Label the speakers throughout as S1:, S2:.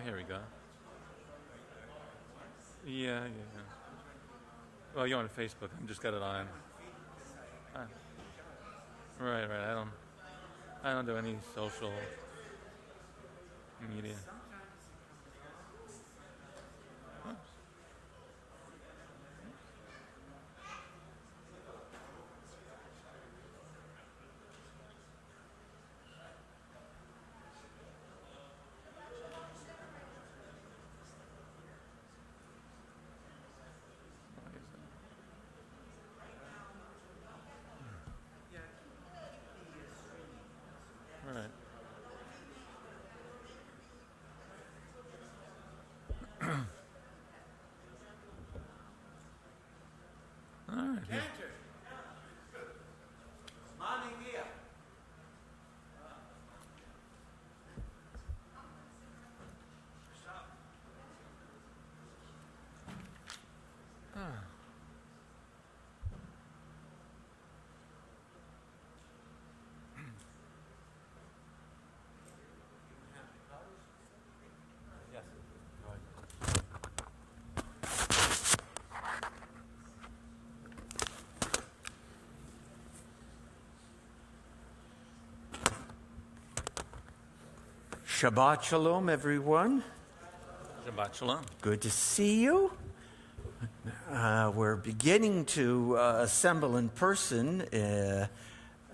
S1: here we go. Yeah. Well, you're on Facebook. I just got it on. Right. I don't do any social media. Right. All right.
S2: Cantor. Manny here. Shabbat Shalom, everyone.
S1: Shabbat Shalom.
S2: Good to see you. We're beginning to assemble in person,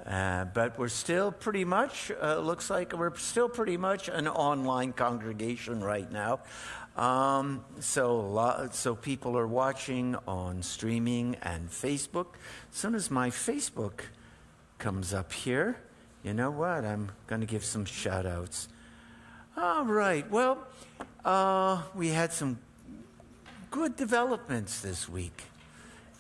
S2: but we're still pretty much, looks like we're still pretty much an online congregation right now. So people are watching on streaming and Facebook. As soon as my Facebook comes up here, you know what? I'm going to give some shout outs. All right. Well, we had some good developments this week.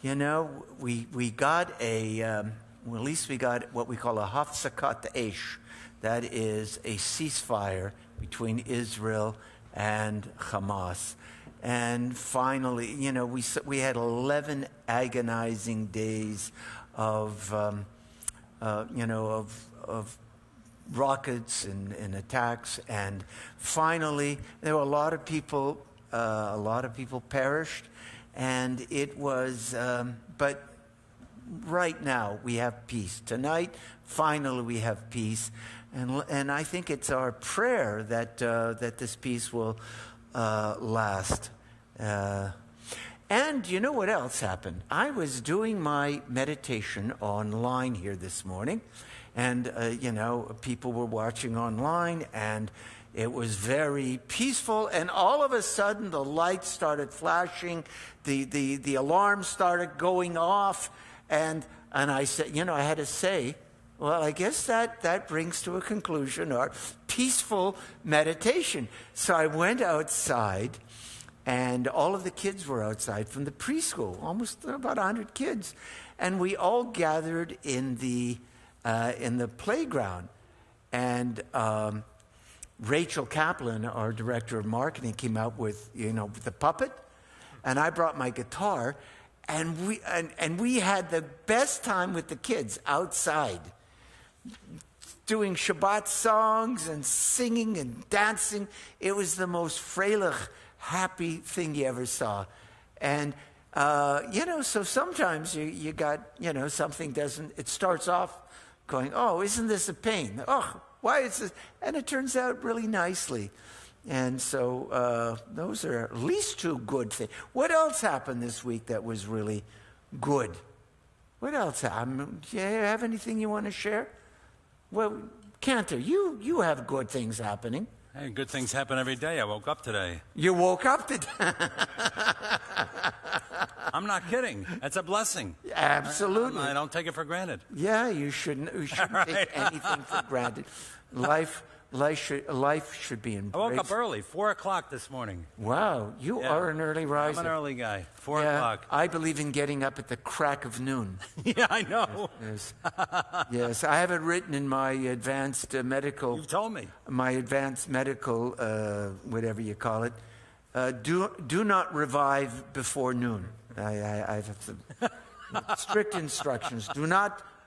S2: You know, we got at least we got what we call a hafsakat esh. That is a ceasefire between Israel and Hamas. And finally, you know, we had 11 agonizing days of rockets and attacks, and finally there were a lot of people perished, and it was but right now we have peace. Tonight finally we have peace, and I think it's our prayer that this peace will last. And you know what else happened? I was doing my meditation online here this morning, and, people were watching online, and it was very peaceful. And all of a sudden, the lights started flashing, the alarm started going off, and I said, I had to say, well, I guess that brings to a conclusion our peaceful meditation. So I went outside, and all of the kids were outside from the preschool, almost about 100 kids, and we all gathered in the playground, and Rachel Kaplan, our director of marketing, came out with the puppet, and I brought my guitar, and we had the best time with the kids outside, doing Shabbat songs and singing and dancing. It was the most freilich, happy thing you ever saw, and so sometimes you got something doesn't. It starts off going, oh, isn't this a pain? Oh, why is this? And it turns out really nicely. And so those are at least two good things. What else happened this week that was really good? What else happened? Do you have anything you want to share? Well, Cantor, you have good things happening.
S3: Hey, good things happen every day. I woke up today.
S2: You woke up today?
S3: I'm not kidding. That's a blessing.
S2: Absolutely.
S3: I don't take it for granted.
S2: Yeah, you shouldn't
S3: Right.
S2: take anything for granted. Life should be embraced.
S3: I woke up early, 4 o'clock this morning.
S2: Wow, you are an early riser.
S3: I'm an early guy, 4 o'clock.
S2: I believe in getting up at the crack of noon.
S3: Yeah, I know.
S2: Yes, I have it written in my advanced medical.
S3: You've told me.
S2: My advanced medical, whatever you call it. Do not revive before noon. I have some strict instructions. Do not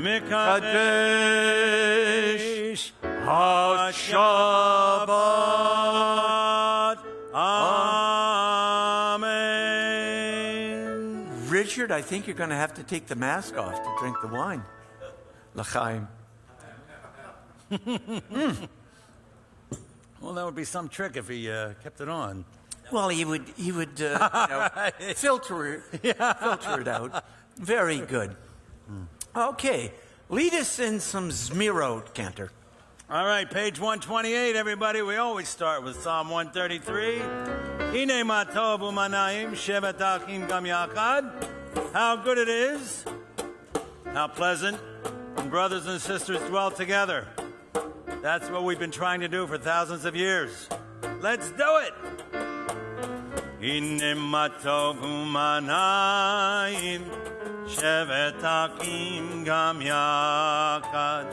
S3: Mikadesh HaShabbat. Amen.
S2: Richard, I think you're going to have to take the mask off to drink the wine. L'chaim.
S3: Well, that would be some trick if he kept it on.
S2: Well, he would filter it out. Very good. Okay, lead us in some Zmirot, Cantor.
S3: All right, page 128, everybody. We always start with Psalm 133. Hine ma tov u'manayim shevet achim gam yachad. How good it is, how pleasant, when brothers and sisters dwell together. That's what we've been trying to do for thousands of years. Let's do it. Hine ma tov u'manayim shevet achim gam yachad.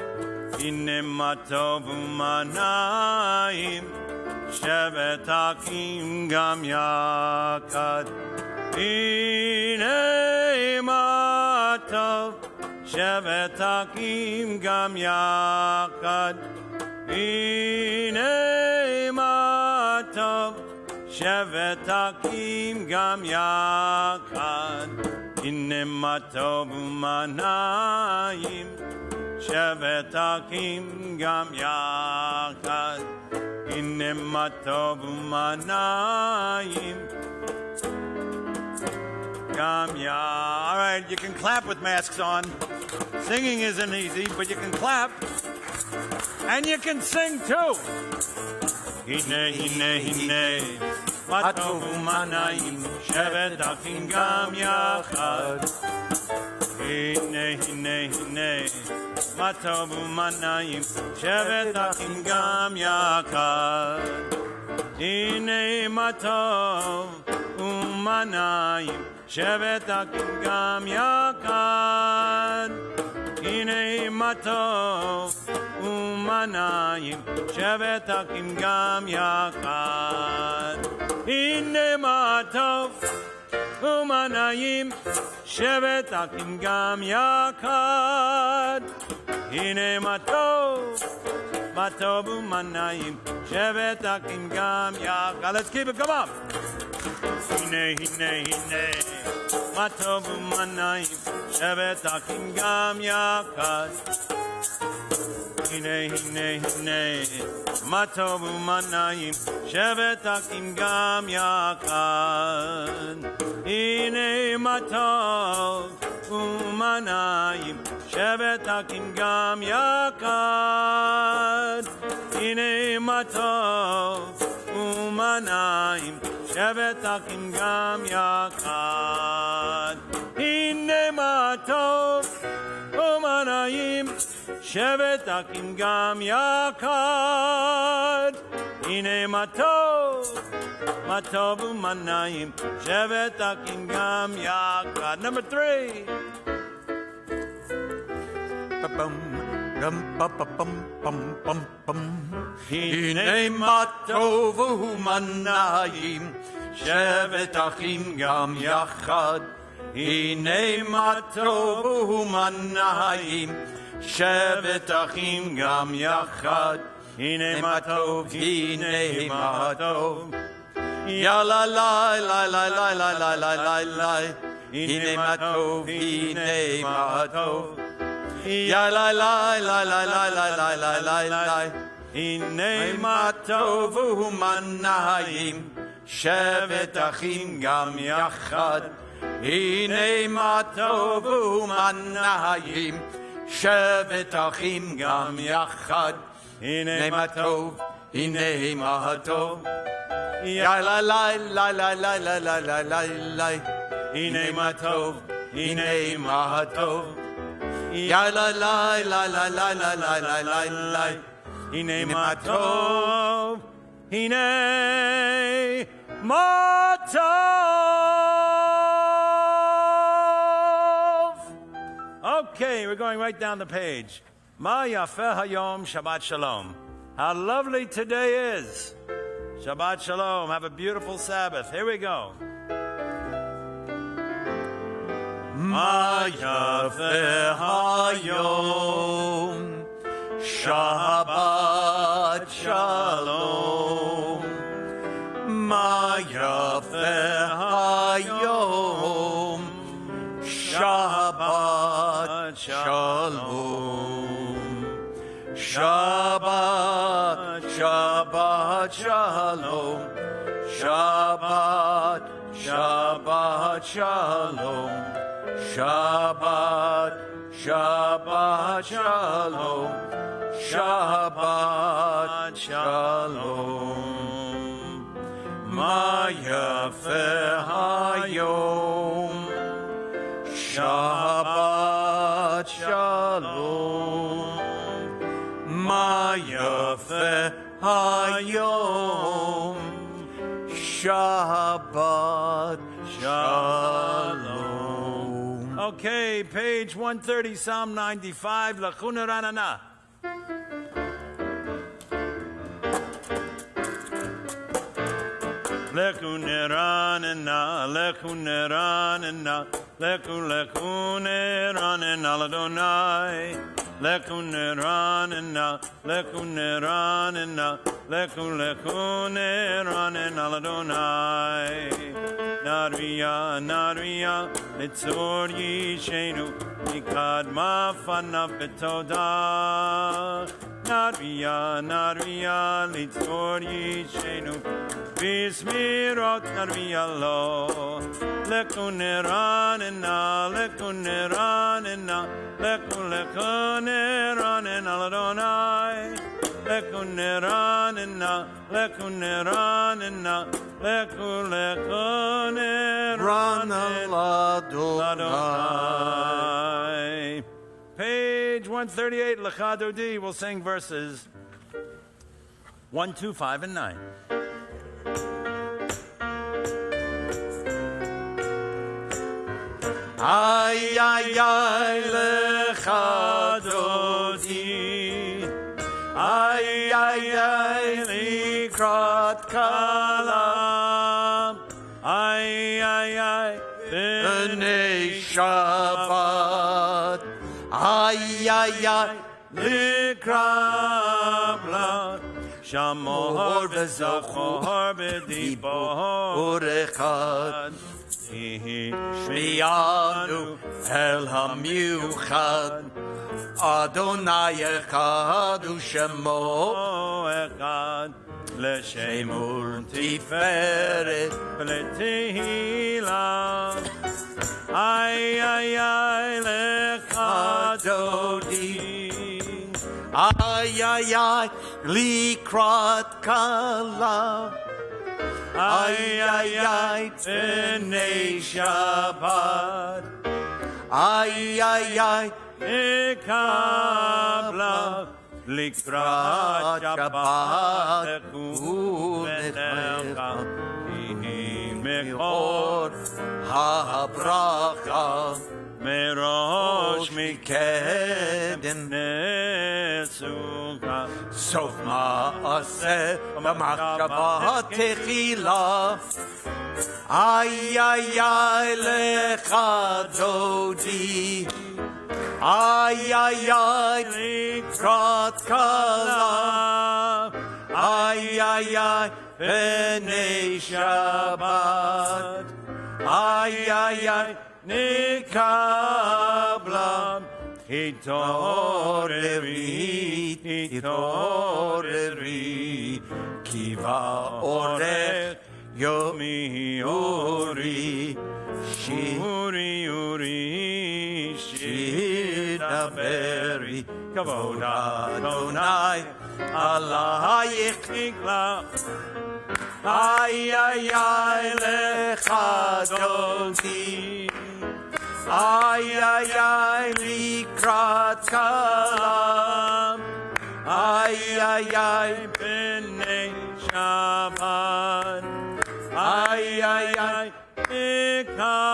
S3: Hine ma tov u'manayim shevet achim gam yachad. Hine ma tov shevet achim gam yachad. Hine ma tov shevet achim gam yachad. Hine ma tov u'manayim shevet achim gam yachad. Hine ma tov u'manayim gam yachad. All right, you can clap with masks on. Singing isn't easy, but you can clap. And you can sing too. Hine, hine, hine, ma tov u'manayim shevet achim gam yachad. Hine, hine, hine, ma tov u'manayim shevet achim gam yachad. Hine ma tov u'manayim shevet achim gam yachad. Hine ma tov u'manayim shevet achim gam yachad. Hine ma tov u'manayim shevet achim gam yachad. Hine ma tov u'manayim shevet achim gam yachad. Let's keep it, come on. Hine, hine, hine, ma tov u'manayim shevet achim gam yachad. Hine, hine, hine, ma tov u'manayim shevet achim gam yachad. Hine ma tov u'manayim shevet achim gam yachad. Hine ma tov u'manayim shevet achim gam yachad. Hine ma tov u'manayim shevet achim gam yachad. Hine ma tov u'manayim shevet achim gam yachad. Number 3.
S2: Hine ma tov u'manayim shevet achim gam yachad. Hine ma tov u'manayim shevet achim gam yachad.
S3: Hine ma tov,
S2: hine ma tov. Ya la la la la la la la la la la. Hine ma tov, hine ma tov. Ya la la la la la la la la la la. Hine ma tov u'manayim shevet achim gam yachad. Hine ma tov u'manayim shevet achim gam yachad. Hine ma tov, hine ma tov. Ya la la la la la la la la la la. Hine ma tov, hine ma tov. Ya la la la la la la la la la la.
S3: hine ma tov, hine ma tov. Okay, we're going right down the page. Ma yafeh hayom, Shabbat Shalom. How lovely today is. Shabbat Shalom. Have a beautiful Sabbath. Here we go.
S2: Ma yafe hayom, Shabbat Shalom. Ma yafe hayom, Shabbat Shalom. Shabbat, Shabbat Shalom. Shabbat, Shabbat Shalom. Shabbat, Shabbat Shalom. Shabbat Shalom. Ma yafe hayom, Shabbat Shalom. Ma yafe hayom, Shabbat Shalom.
S3: Okay, page 130, Psalm 95, Lachuna Ranana. Lekuneranena, lekuneranena, lekuneranena, Ladonai. Lekuneranena, lekuneranena, lekuneranena, Ladonai. Naria, Naria, Litzor Yishenu, Mikadma Fanav Betodah. Naria, Naria, Litzor Yishenu, Bismirot Naria Lo. Lekuneranena, lekuneranena, lekuneranena, Ladonai. Lekuneranena, lekuneranena, lekuneranena, Ladonai. Page 138, Lechadodi. We'll sing verses 1, 2, 5, and 9.
S2: Ay, ay, ay, Lechadodi. Ay, ay, ay, Likrat Kalam. Ay, ay, ay, B'nei Shabbat. Ay, ay, ay, Likrat Kalam.
S3: Shamor v'zochor b'dibor
S2: echad. Shmianu el hamiuchad. Adonai echad u'shemo
S3: echad. L'shemur
S2: tiferet
S3: v'letehila. Ay, ay, ay, lechadodi.
S2: Ay, ay, ay, Likrat Kalam. Ay, ay, ay, B'nei Shabbat. Ay, ay, ay,
S3: Ekabla Likrat Shabbat Lekunecha Mechor
S2: HaBracha
S3: Merosh
S2: Mikedem
S3: Nesuka
S2: Sof Ma'aseh B'machshava Techila. Ay, ay, ay, Lechadodi. Ay, ay, ay, Likrat Kalam. Ay, ay, ay, B'nei Shabbat. Ay, ay, ay, Nikabla.
S3: Hitoreri,
S2: Hitoreri, Kiva Orech Yomi Uri,
S3: Uri, Uri,
S2: Shidaberi,
S3: Kavod
S2: Adonai, Alayich
S3: Nikla.
S2: Ay, ay, ay, Lechadodi. Ay, ay, ay, Likrat Kalam. Ay, ay, ay,
S3: B'nei Shabbat.
S2: ay, ay, ay,
S3: Ikabla.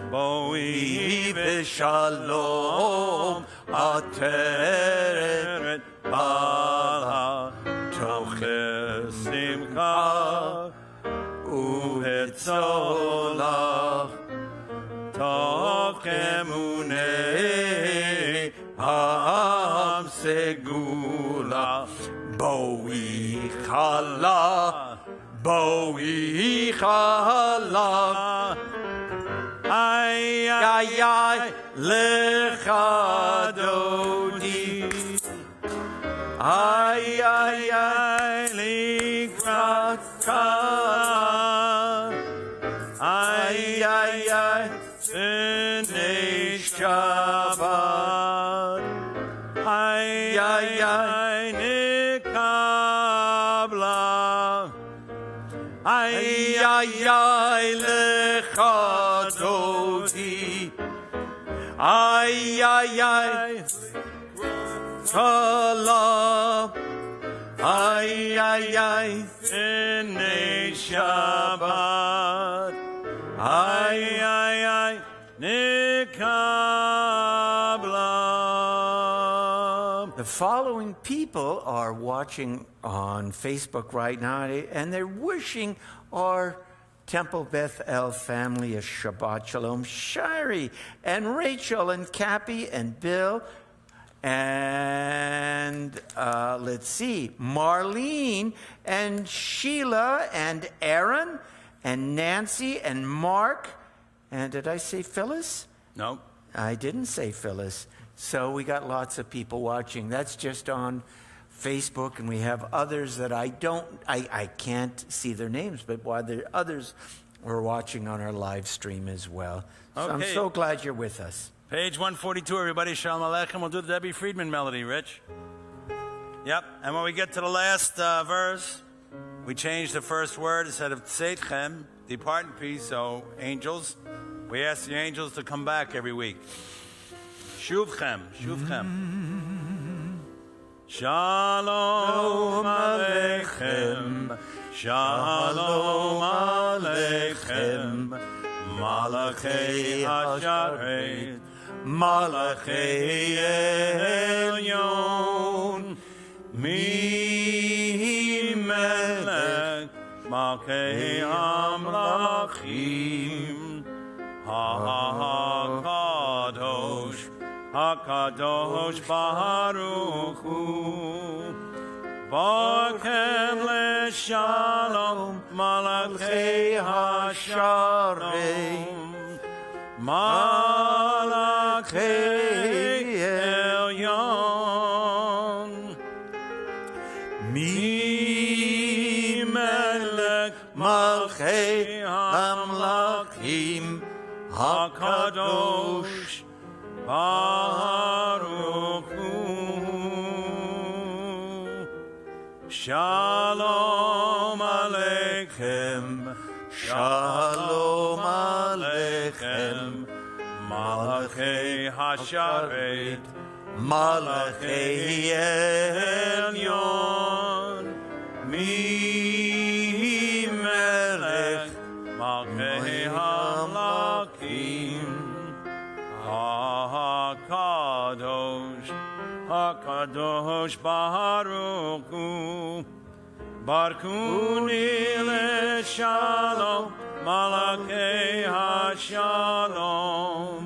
S2: Boi v'shalom ateret bala
S3: Toche Simcha
S2: u'etzolach
S3: Emune Ha'am Segula
S2: Boi Chala, Boi Chala,
S3: Ay,
S2: Ay, ay,
S3: Lecha Dodi Ay, ay, ay, Likrat Kala Ay, ay, ay, B'nei Shabbat Ay, ay, ay, Nikabla
S2: ay, ay, ay, Lecha Dodi, ay, ay, ay, Kala, ay, ay, ay,
S3: B'nei Shabbat Ay, ay, ay, Nikabla.
S2: The following people are watching on Facebook right now, and they're wishing our Temple Bethel family a Shabbat Shalom. Shari and Rachel and Cappy and Bill and let's see, Marlene and Sheila and Aaron and Nancy and Mark. And did I say Phyllis?
S3: No.
S2: I didn't say Phyllis. So we got lots of people watching. That's just on Facebook, and we have others that I can't see their names, but while there are others were watching on our live stream as well. So
S3: Okay.
S2: I'm so glad you're with us.
S3: Page 142, everybody. Shalom Aleichem. We'll do the Debbie Friedman melody, Rich. Yep. And when we get to the last verse, we change the first word. Instead of Tseitchem, depart in peace. So, angels, we ask the angels to come back every week. Shuvchem, Shuvchem. Shalom Aleichem. Shalom Aleichem. Malachei Hasharet. Malachei Elyon. Mi melech Malchei Amlachim. HaKadosh HaKadosh Baruch Hu. Bokem leShalom Malachei Hasharet. Malachei Elyon. Mi melech
S2: Malchei Amlachim
S3: HaKadosh Baruch Hu. Shalom Aleichem.
S2: Shalom Aleichem.
S3: Malachei Hasharet.
S2: Malachei
S3: Elyon. Mi melech Malchei Hamlachim. HaKadosh HaKadosh Baruch Hu. Barkuni leShalom Malachei HaShalom.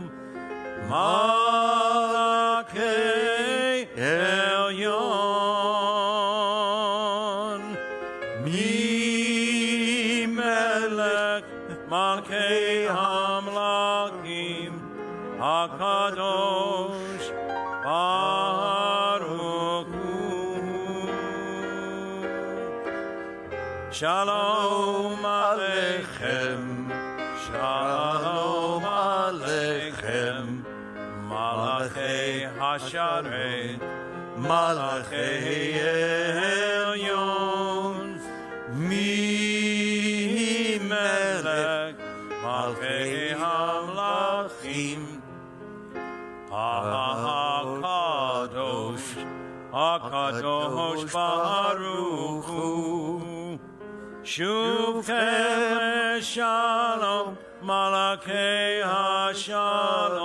S3: Malachei Elyon. Mi melech Malchei Hamlachim. HaKadosh Baruch Hu. Shalom Aleichem. Shalom Aleichem. Malachei Hasharet. Malachei Elyon. Mi melech Malchei Hamlachim. HaKadosh HaKadosh Baruch Hu. Shuvchem Shalom Malachei HaShalom.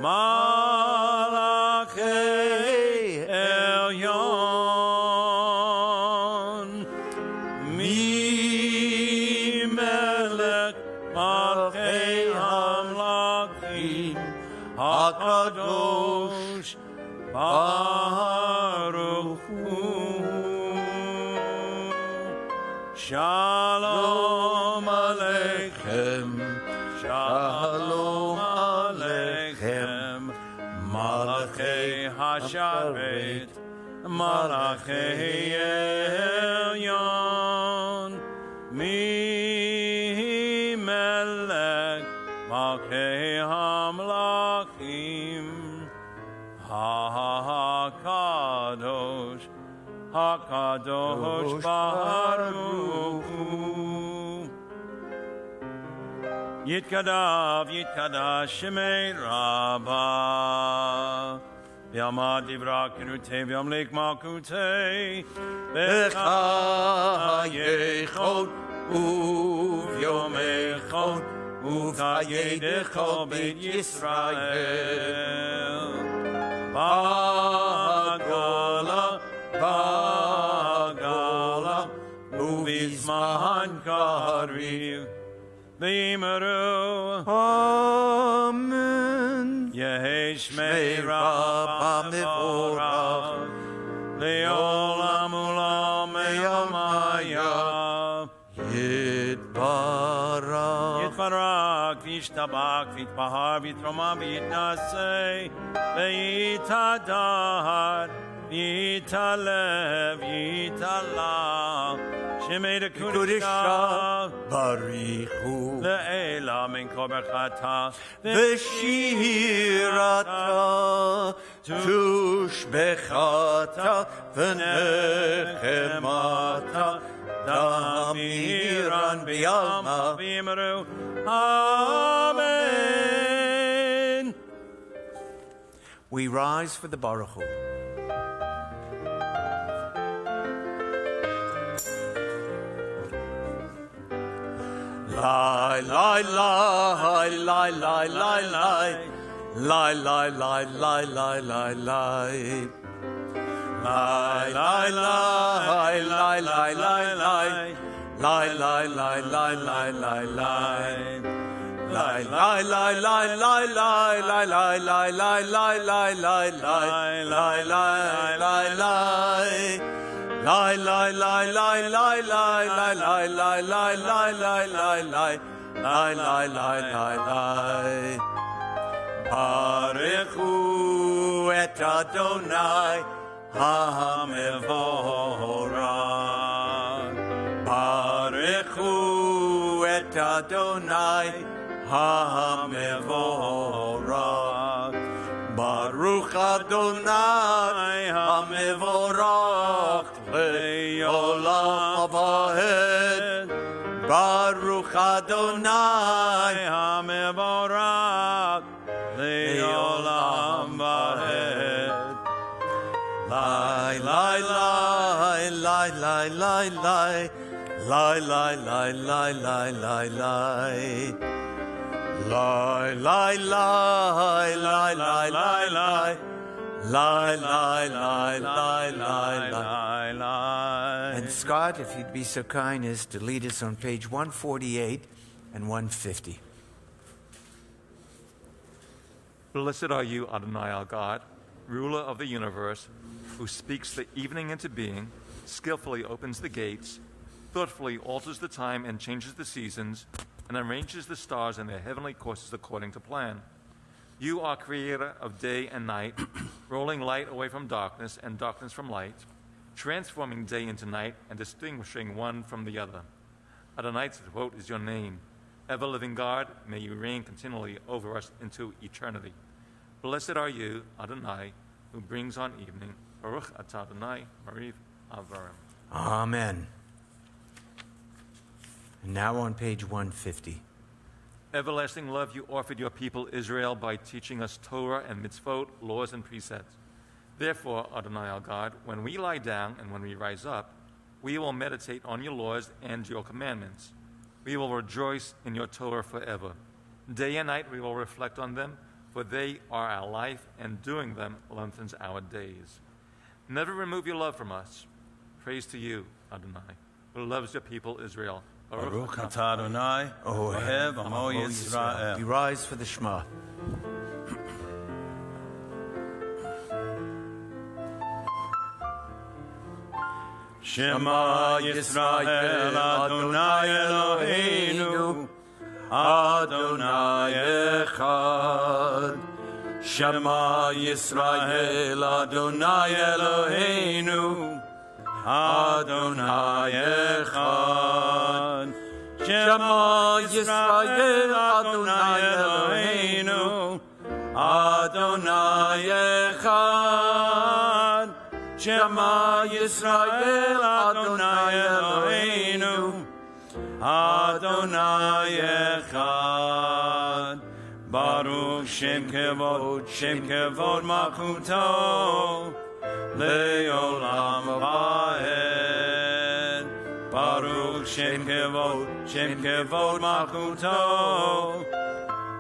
S3: Malachei Elyon. Mi melech Malchei Hamlachim. HaKadosh Baruch Hu. Shalom Aleichem, Shalom Aleichem, Malachei Hasharet, Malachei Elyon, Mi Melech, Malchei Hamlachim, HaKadosh, HaKadosh Baruch Hu. Yitkadav, Yitkadash, Shemei Rabbah. V'yamad divra kenutei, v'yamlik malkutei.
S2: Becha yechot uvyom echot uv'hayedecho beit Yisrael. Bagala, Bagala, uvizman kariv. V'yimeru. Amen.
S3: Yehi Shmei Rabbah Mevorach, Le'olam ulam Yamaya.
S2: Yitbarach.
S3: Yitbarach, V'yishtabach, V'yitbahar, V'yitroma, V'yitnaseh, V'yitadar, V'yitalev, V'yitalah, Shemei Dekudisha,
S2: Barichu.
S3: Le'ela min kol berchata,
S2: V'shirata, tushbechata, v'nechemata, damiran b'yalma.
S3: V'yimeru. Amen.
S2: We rise for the Baruch Hu. Lie, lie, lie, lie, lie, lie, lie. Lie, lie, lie, lie, lie, lie, lie. Lie, lie, lie, lie, lie, lie, lie. Lie, lie, lie, lie, lie, lie, lie. Lie, lie, lie, lie, lie, lie, lie, lie, lie, lie, lie, lie, lie, lie, lie, lie, lie, lie. Lie, lie, lie, lie, lie, lie, lie, lie, lie, lie, lie, lie, lie, lie, lie, lie, lie, lie, lie. Barechu et Adonai HaMevorach. Barechu et Adonai HaMevorach. Baruch Adonai HaMevorach Le'olam Vaed. Baruch Adonai
S3: HaMevorach Le'olam Vaed.
S2: Lie, lie, lie, lie, lie, lie, lie. Lie, lie, lie, lie, lie, lie, lie. Lie, lie, lie, lie, lie, lie, lie. Lie, lie, lie, lie, lie, lie. And Scott, if you'd be so kind as to lead us on page 148 and 150.
S1: Blessed are you, Adonai our God, ruler of the universe, who speaks the evening into being, skillfully opens the gates, thoughtfully alters the time and changes the seasons, and arranges the stars in their heavenly courses according to plan. You are creator of day and night, rolling light away from darkness and darkness from light, transforming day into night and distinguishing one from the other. Adonai Tzvot is your name. Ever-living God, may you reign continually over us into eternity. Blessed are you, Adonai, who brings on evening. Baruch atah Adonai, Mariv Avarim.
S2: Amen. And now on page 150.
S1: Everlasting love you offered your people Israel by teaching us Torah and mitzvot, laws and precepts. Therefore, Adonai our God, when we lie down and when we rise up, we will meditate on your laws and your commandments. We will rejoice in your Torah forever. Day and night we will reflect on them, for they are our life, and doing them lengthens our days. Never remove your love from us. Praise to you, Adonai, who loves your people Israel.
S3: Baruch atah Adonai, Ohev Amo Yisrael.
S2: We rise for the Shema.
S3: Shema Yisrael Adonai Eloheinu Adonai Echad. Shema Yisrael Adonai Eloheinu Adonai Echad. Shema Yisrael Adonai Eloheinu Adonai Echad. Shema Yisrael Adonai Eloheinu Adonai Echad. Baruch Shem Kevod Malchuto Le'olam Va'ed. Baruch Shem Kevod Malchuto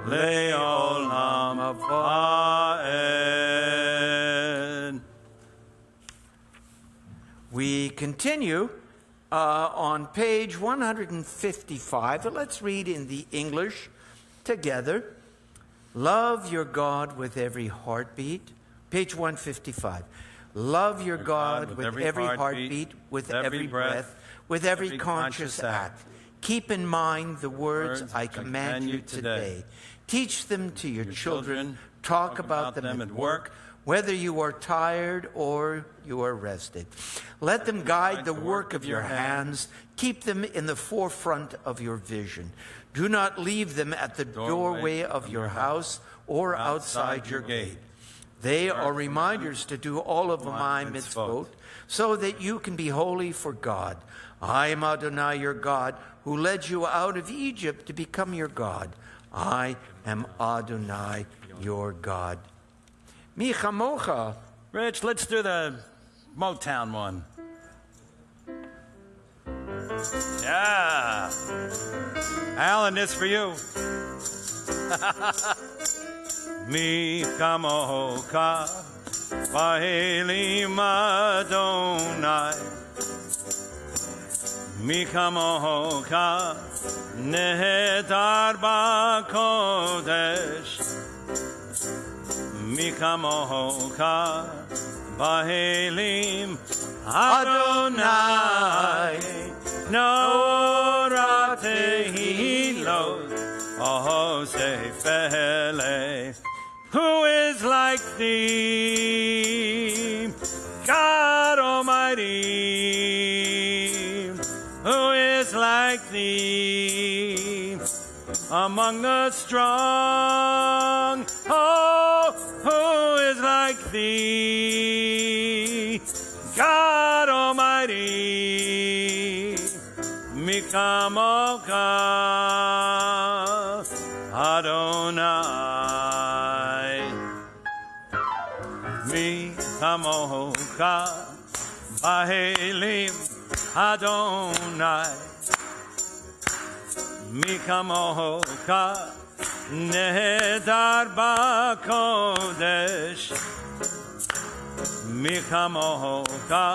S3: Le'olam Va'ed.
S2: We continue on page 155. But let's read in the English together. Love your God with every heartbeat. Page 155. Love your God with every heartbeat, with every breath, with every conscious act. Keep in mind the words I command you today. Teach them to your children. Talk about them at work, whether you are tired or you are rested. Let them guide the work of your hands. Keep them in the forefront of your vision. Do not leave them at the doorway of your house or outside your gate. They are reminders to do all of my mitzvot, so that you can be holy for God. I am Adonai your God, who led you out of Egypt to become your God. I am Adonai your God. Mi chamocha.
S3: Rich, let's do the Motown one. Yeah. Allan, this for you. Mi kamocha v'elim Adonai. Mi kamocha nehedar b'kodesh. Mi kamocha v'elim Adonai. Nora tehilot Osefele. Who is like thee, God Almighty? Who is like thee among the strong? Oh, who is like thee, God Almighty? Mikamoka Adonai. Mikamoka Bahelim Adonai. Mikamoka Nehedar B'Kodesh. Mikamoka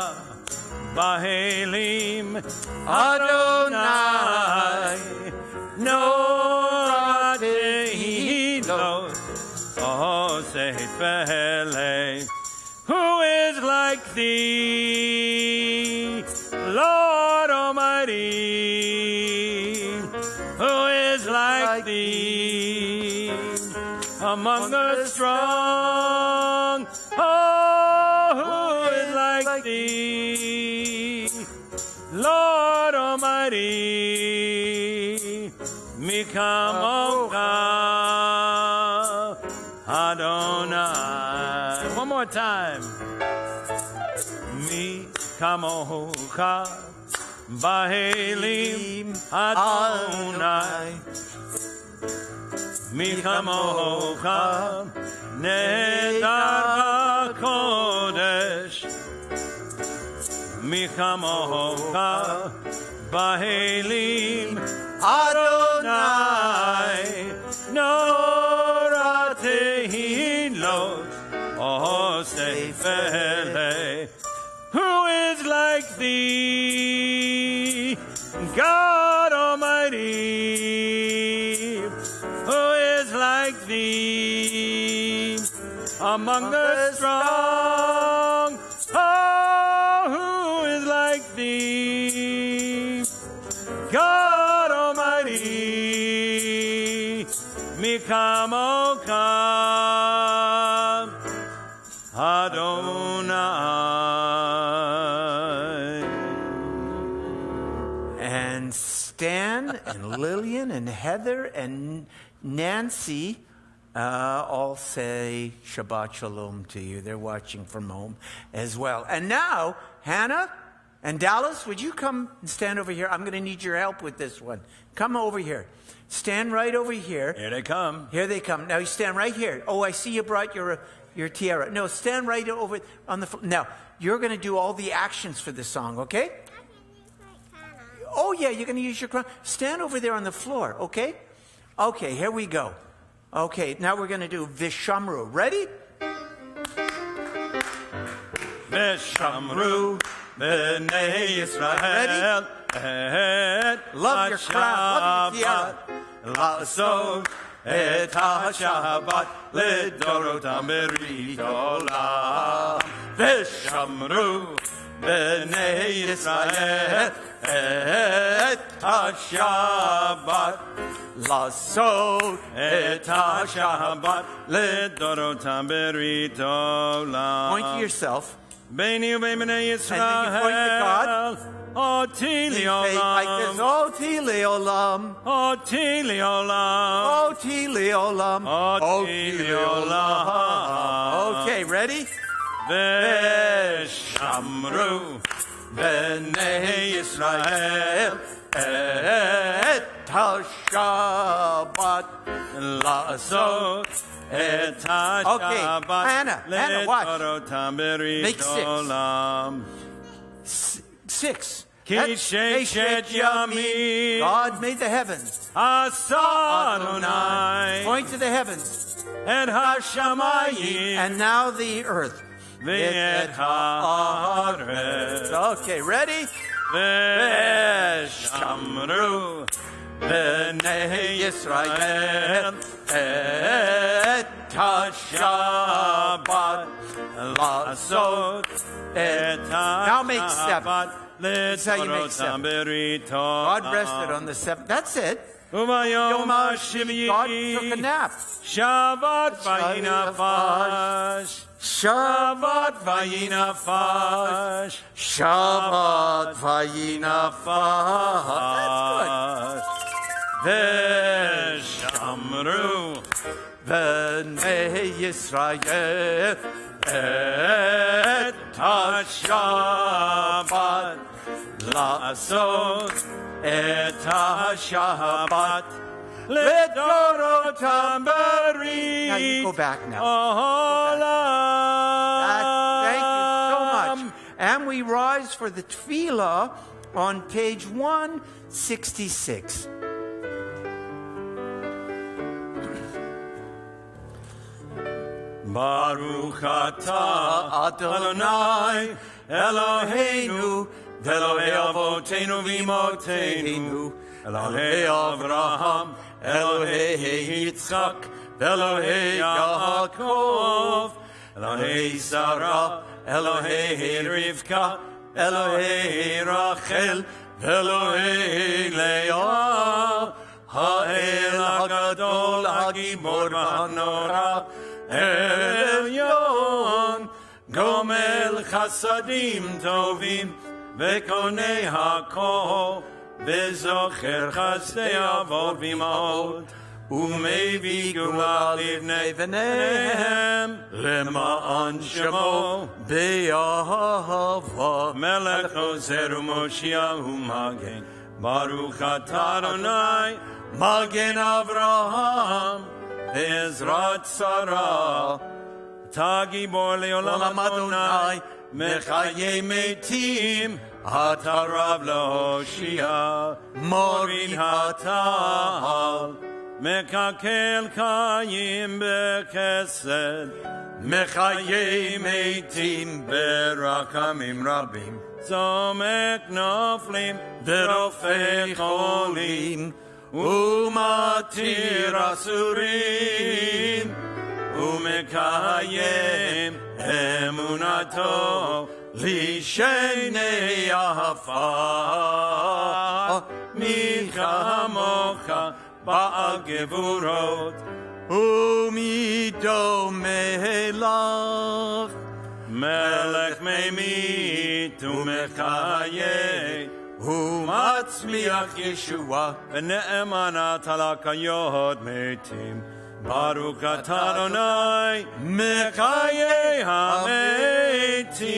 S3: Bahelim Adonai. Nora tehilot Osefele. Who is like thee, Lord Almighty? Who is like thee among the strong? Oh, who is like thee, Lord Almighty? Mikamocha Adonai. One more time. Mikamocha Bahelim Adonai. Mikamocha Nehedar B'Kodesh. Mikamocha Bahelim Adonai. Nora tehilot Osefele. Who is like thee, God Almighty? Who is like thee among the strong? Oh, who is like thee? mi kamocha Adonai.
S2: And Stan and Lillian and Heather and Nancy all say Shabbat Shalom to you. They're watching from home as well. And now, Hannah and Dallas, would you come and stand over here? I'm going to need your help with this one. Come over here. Stand right over here.
S3: Here they come.
S2: Here they come. Now you stand right here. Oh, I see you brought your tiara. No, stand right over on the floor. Now, you're going to do all the actions for this song, okay? Oh, yeah, you're going to use your crown. Stand over there on the floor, okay? Okay, here we go. Okay, now we're going to do Vishamru. Ready?
S3: Vishamru b'nei Yisrael et
S2: Love your crown. Love your tiara.
S3: La'asot et ha-Shabbat לדורותם ברית עולם. ושמרו בני ישראל את השבת. לעשות את השבת לדורותם ברית עולם.
S2: Point to yourself.
S3: ביני ובין בני ישראל.
S2: And then you point to God.
S3: אותי לעולם.
S2: Like this. אותי לעולם.
S3: אותי לעולם.
S2: אותי לעולם.
S3: אותי לעולם.
S2: Okay, ready?
S3: ושמרו בני ישראל את השבת לעשות את השבת לדורותם ברית עולם.
S2: 6.
S3: כי ששת ימים
S2: God made the heavens.
S3: עשה אדוני
S2: Point to the heavens.
S3: את השמיים
S2: And now the earth.
S3: ואת הארץ.
S2: Okay, ready?
S3: ושמרו בני ישראל את השבת לעשות את השבת לדורותם ברית
S2: God
S3: עולם.
S2: rested on the seventh. That's it.
S3: וביום
S2: God
S3: השביעי
S2: took a nap.
S3: שבת וינפש. שבת וינפש.
S2: Shabbat vayinafas.
S3: ושמרו
S2: Bnei Yisrael
S3: את השבת לעשות את השבת לדורותם ברית
S2: Now you go back now.
S3: עולם.
S2: Thank you so much. And we rise for the tefillah on page 166.
S3: Baruch atah Adonai Eloheinu Elohei Avoteinu v'Imotenu Elohei Avraham Elohei Yitzchak Elohei Yaakov Elohei Sarah Elohei Rivka Elohei Rachel Elohei Leah Ha'el HaGadol HaGibor HaNorah Elyon Gomel Chasadim Tovim Vekone HaKol Vezocher Chasdei Avot V'Imot Umevi Gula Livnei V'Nehem Lema'an Shemo Be'ahava Melech Ozer U'Moshiach U'Magen Baruch atah Adonai Magen Avraham Ezrat Sarah Tagibor leolam Adonai Mechaye metim Hatarav lehoshia Morin hatal Mekakel kayim bekesed Mechaye metim Berakamim rabim Zomek noflim Derofei cholim Umatir asurim Umekayem emunato Lishenei ahafa Michamocha בעל גבורות,
S2: ומידו מלך,
S3: מלך ממית ומחיה,
S2: ומצמיח ישועה,
S3: ונאמן אתה לקיות מתים. ברוך אתה אדוני, מחיי המתים.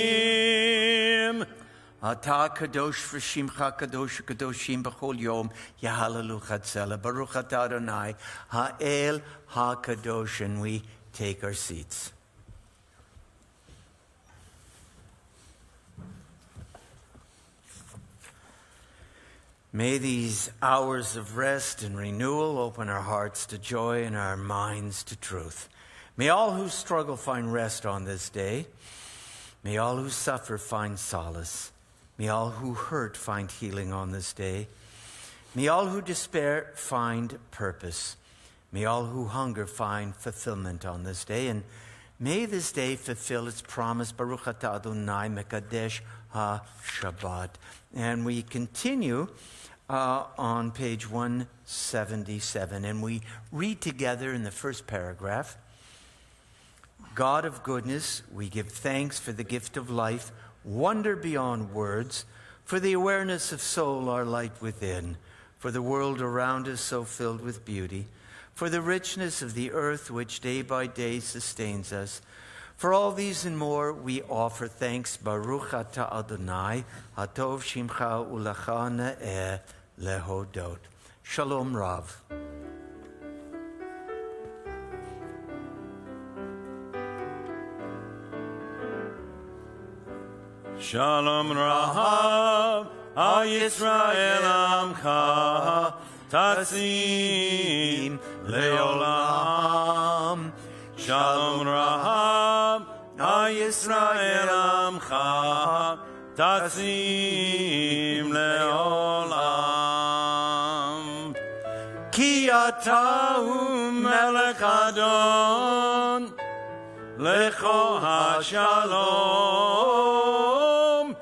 S2: אתה קדוש ושמך קדוש הקדושים בכל יום, יהללוך הצלה. ברוך אתה אדוני, האל הקדוש. And we take our seats. May these hours of rest and renewal open our hearts to joy and our minds to truth. May all who struggle find rest on this day. May all who suffer find solace. May all who hurt find healing on this day. May all who despair find purpose. May all who hunger find fulfillment on this day. And may this day fulfill its promise. Baruch atah Adonai mekadesh ha-Shabbat. And we continue on page 177. And we read together in the first paragraph. God of goodness, we give thanks for the gift of life, wonder beyond words, for the awareness of soul, our light within, for the world around us so filled with beauty, for the richness of the earth which day by day sustains us. For all these and more, we offer thanks. Baruch atah Adonai, hatov shimcha ulecha ne'eh lehodot. Shalom Rav.
S3: Shalom Rav, Al Yisrael Amcha, Tasim Leolam. Shalom Rav, Al Yisrael Amcha, Tasim Leolam. Ki atahu melech adon, lecho ha-shalom.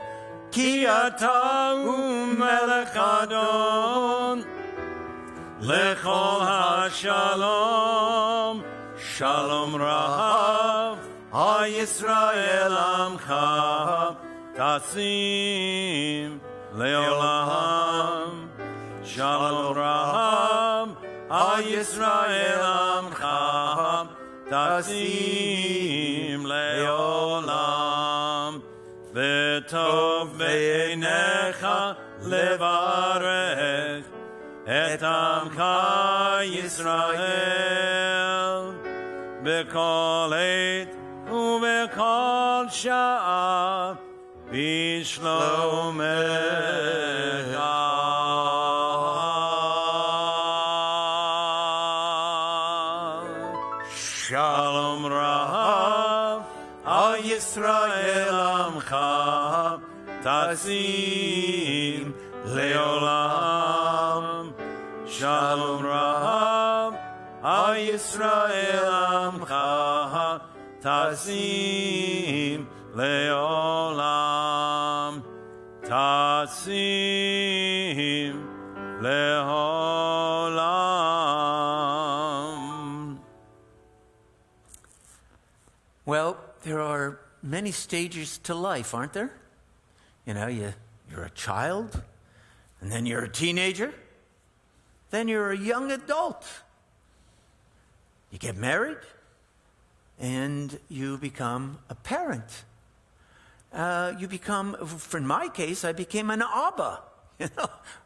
S3: Ki atahu melech adon, lecho ha-shalom. Shalom Rav, ha-Yisrael amcha, tasim leolam. Shalom Rav, ha-Yisrael amcha, tasim leolam. V'tov b'einecha levarech et amcha Yisrael b'kol עת ובכל שעה בשלומך. Shalom Rav, Al Yisrael Amcha, Tasim Leolam. Shalom Rav, Al Yisrael Amcha, Tasim Leolam. Tasim Leolam.
S2: Well, there are many stages to life, aren't there? You know, you're a child, and then you're a teenager, then you're a young adult. You get married, and you become a parent. You become, in my case, I became an Abba,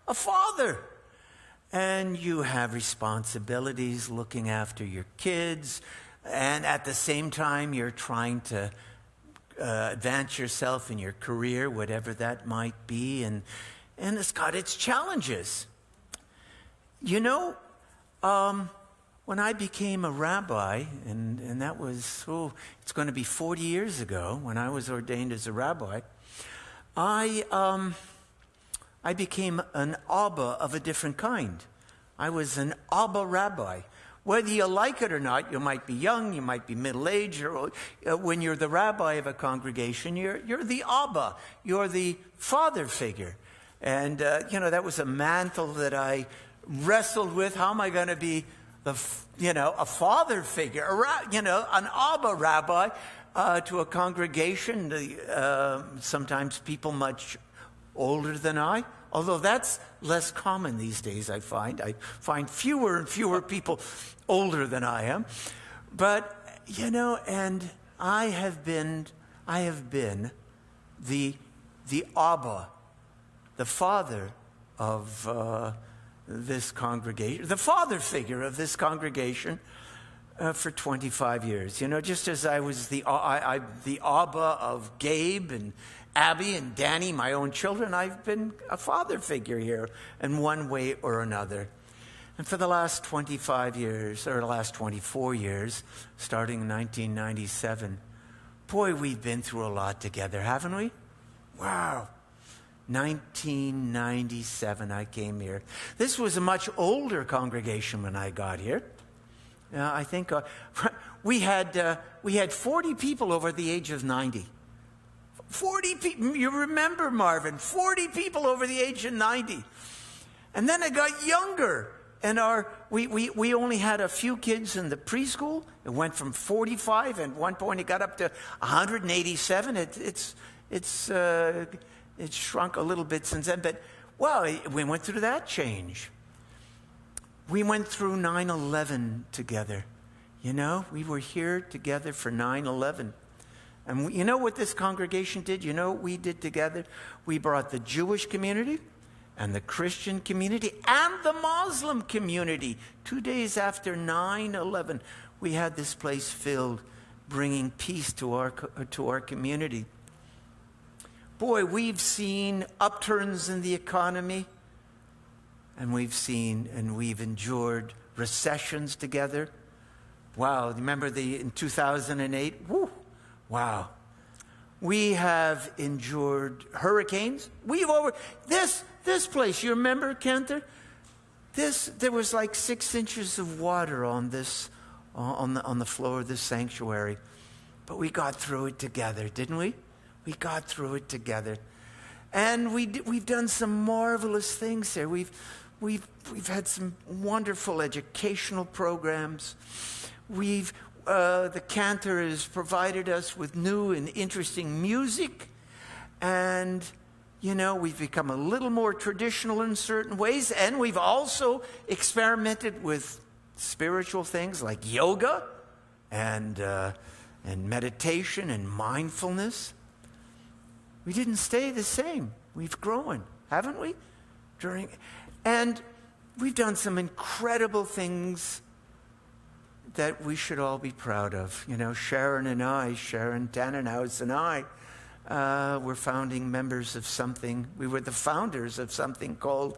S2: a father. And you have responsibilities looking after your kids, and at the same time, you're trying to advance yourself in your career, whatever that might be, and it's got its challenges. You know, when I became a rabbi, and that was, it's going to be 40 years ago when I was ordained as a rabbi, I became an Abba of a different kind. I was an Abba rabbi. Whether you like it or not, you might be young, you might be middle-aged, or when you're the rabbi of a congregation, you're the Abba, you're the father figure. And, that was a mantle that I wrestled with how am I going to be a father figure, an Abba rabbi to a congregation, sometimes people much older than I, although that's less common these days, I find. I find fewer and fewer people older than I am. But, and I have been the Abba, the father of this congregation, the father figure of this congregation for 25 years. Just as I was the Abba of Gabe and Abby and Danny, my own children, I've been a father figure here in one way or another. And for the last 25 years, or the last 24 years, starting in 1997, boy, we've been through a lot together, haven't we? Wow. 1997, I came here. This was a much older congregation when I got here. I think we had 40 people over the age of 90. 40 people. You remember, Marvin? 40 people over the age of 90. And then it got younger. And we only had a few kids in the preschool. It went from 45, and at one point it got up to 187. It's shrunk a little bit since then. But, well, we went through that change. We went through 9/11 together. We were here together for 9/11. And you know what this congregation did? You know what we did together? We brought the Jewish community and the Christian community and the Muslim community. 2 days after 9/11, we had this place filled, bringing peace to our community. Boy, we've seen upturns in the economy, and we've endured recessions together. Wow, remember in 2008? Woo, wow. We have endured hurricanes. This place, you remember, Cantor? There was like 6 inches of water on the floor of this sanctuary. But we got through it together, didn't we? We got through it together. And we've done some marvelous things there. We've had some wonderful educational programs. The Cantor has provided us with new and interesting music. And, we've become a little more traditional in certain ways. And we've also experimented with spiritual things like yoga and meditation and mindfulness. We didn't stay the same. We've grown, haven't we? And we've done some incredible things that we should all be proud of. Sharon Tannenhouse and I were founding members of something. We were the founders of something called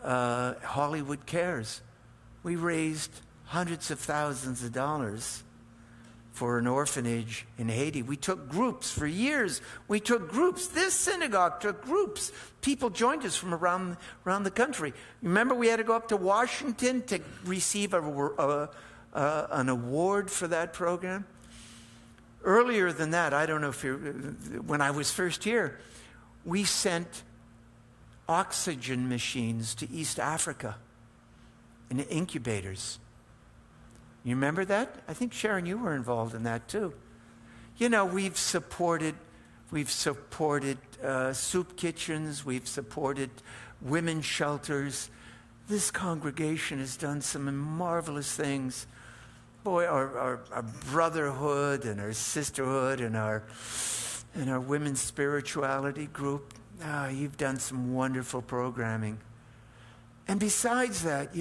S2: Hollywood Cares. We raised hundreds of thousands of dollars for an orphanage in Haiti. We took groups for years. This synagogue took groups. People joined us from around the country. Remember, we had to go up to Washington to receive an award for that program. Earlier than that, I don't know when I was first here, we sent oxygen machines to East Africa in incubators. You remember that? I think, Sharon, you were involved in that too. We've supported soup kitchens. We've supported women's shelters. This congregation has done some marvelous things. Boy, our brotherhood and our sisterhood and our women's spirituality group. You've done some wonderful programming. And besides that,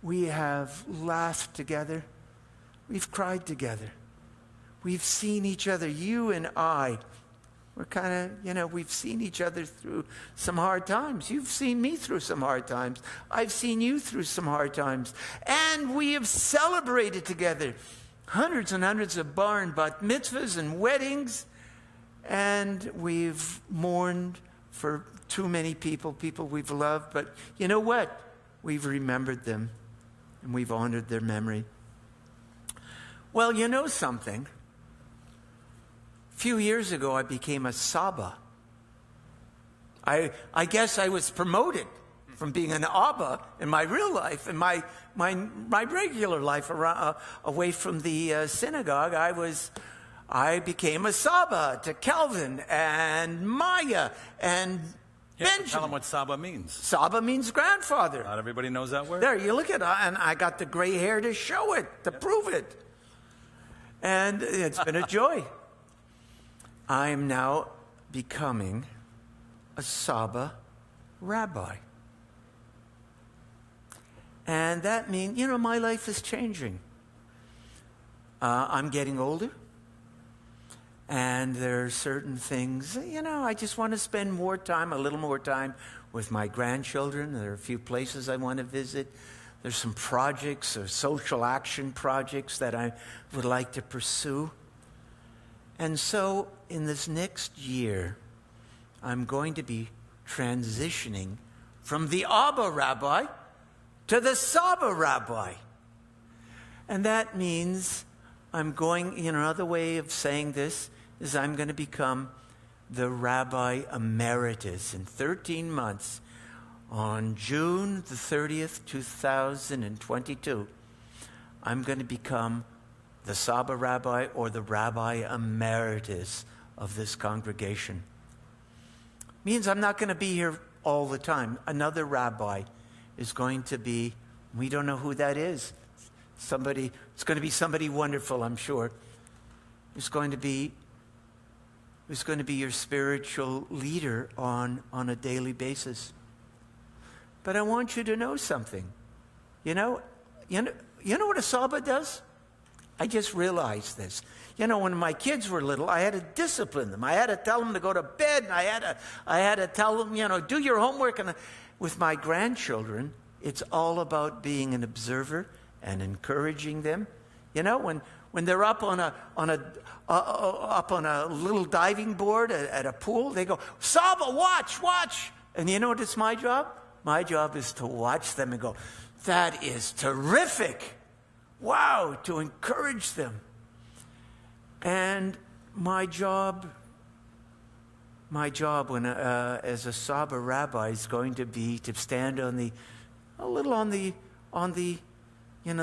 S2: we have laughed together. We've cried together. We've seen each other, you and I. We're kind of, we've seen each other through some hard times. You've seen me through some hard times. I've seen you through some hard times. And we have celebrated together hundreds and hundreds of bar and bat mitzvahs and weddings. And we've mourned for too many people we've loved. But you know what? We've remembered them. And we've honored their memory. Well, you know something? A few years ago, I became a Saba. I guess I was promoted. from being an Abba in my real life, in my regular life away from the synagogue. I became a Saba to Calvin and Maya and Benjamin.
S3: Tell them what Saba means.
S2: Saba means grandfather.
S3: Not everybody knows that word.
S2: There, you look at it, and I got the gray hair to show it, to prove it. And it's been a joy. I am now becoming a Saba rabbi. And that means, my life is changing. I'm getting older. And there are certain things, I just want to spend a little more time with my grandchildren. There are a few places I want to visit. There's some projects or social action projects that I would like to pursue. And so in this next year, I'm going to be transitioning from the Abba rabbi to the Saba rabbi. And that means I'm going, another way of saying this is I'm going to become the Rabbi Emeritus in 13 months. On June the 30th, 2022, I'm going to become the Saba Rabbi or the Rabbi Emeritus of this congregation. Means I'm not going to be here all the time. Another rabbi is going to be, we don't know who that is. It's going to be somebody wonderful, I'm sure. Who's going to be your spiritual leader on a daily basis. But I want you to know something. You know what a Saba does? I just realized this. When my kids were little, I had to discipline them. I had to tell them to go to bed, and I had to tell them, do your homework. And with my grandchildren, it's all about being an observer and encouraging them. When they're up on a little diving board at a pool, they go, Saba, watch. And you know what is my job? My job is to watch them and go, that is terrific. Wow, to encourage them. And my job when as a Saba rabbi is going to be to stand on the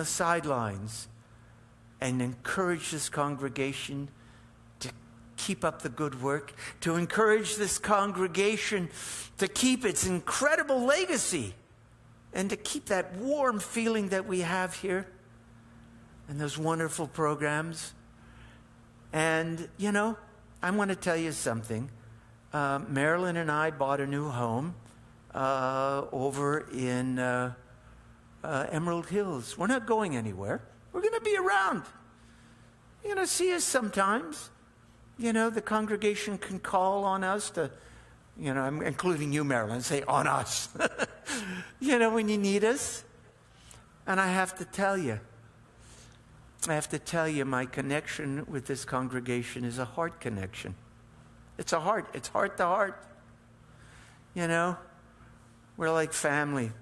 S2: sidelines and encourage this congregation to keep up the good work, to encourage this congregation to keep its incredible legacy, and to keep that warm feeling that we have here and those wonderful programs. And, I want to tell you something. Marilyn and I bought a new home over in Emerald Hills. We're not going anywhere. We're going to be around. You're going to see us sometimes. The congregation can call on us to, I'm including you, Marilyn, say on us. When you need us. And I have to tell you, my connection with this congregation is a heart connection. It's heart to heart. We're like family.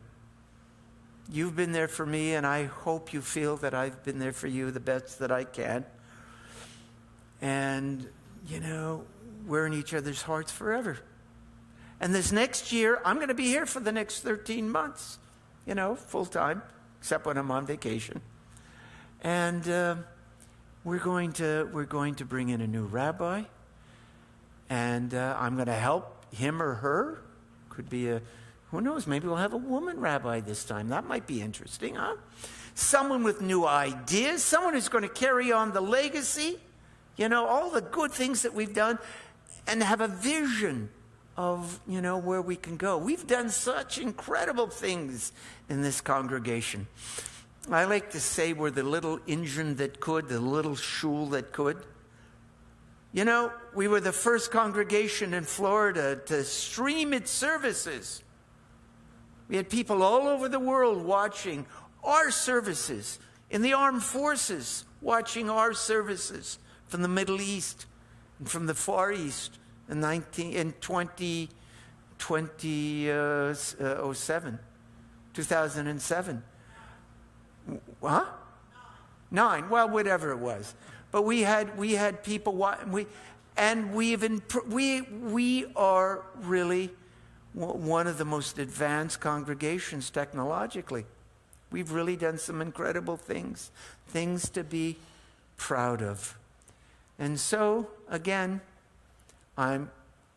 S2: You've been there for me, and I hope you feel that I've been there for you the best that I can. And, we're in each other's hearts forever. And this next year, I'm going to be here for the next 13 months, full time, except when I'm on vacation. And we're going to bring in a new rabbi, and I'm going to help him or her. Could be who knows, maybe we'll have a woman rabbi this time. That might be interesting, huh? Someone with new ideas, someone who's going to carry on the legacy, all the good things that we've done, and have a vision of, where we can go. We've done such incredible things in this congregation. I like to say we're the little engine that could, the little shul that could. We were the first congregation in Florida to stream its services. We had people all over the world watching our services, in the armed forces watching our services, from the Middle East and from the Far East in 2007. Huh? 9. Well, whatever it was. But we had people, we are really one of the most advanced congregations technologically. We've really done some incredible things to be proud of. And so, again, I'm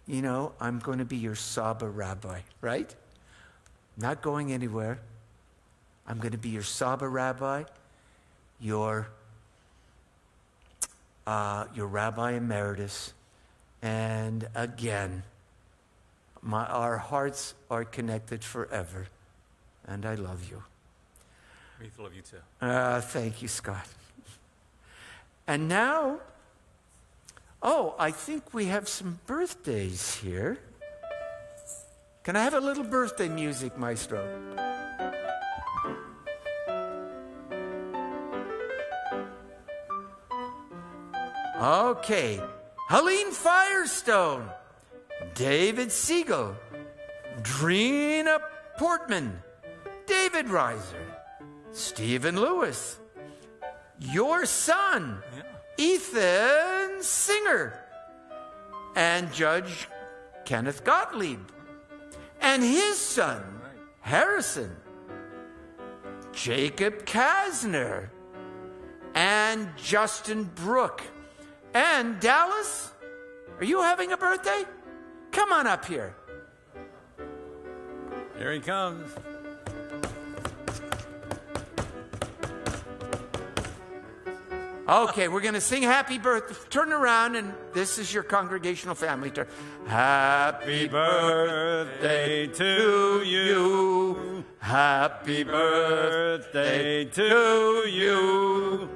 S2: going to be your Saba rabbi, right? Not going anywhere. I'm going to be your Saba rabbi, your rabbi emeritus. And again, our hearts are connected forever. And I love you.
S1: We love you too.
S2: Thank you, Scott. And now, I think we have some birthdays here. Can I have a little birthday music, Maestro? Okay. Helene Firestone, David Siegel, Drina Portman, David Reiser, Stephen Lewis, your son, Ethan Singer, and Judge Kenneth Gottlieb, and his son, Harrison, Jacob Kasner, and Justin Brook. And Dallas, are you having a birthday? Come on up here.
S3: Here he comes.
S2: Okay, we're going to sing happy birthday. Turn around, and this is your congregational family turn. Happy birthday to you. Happy birthday to you.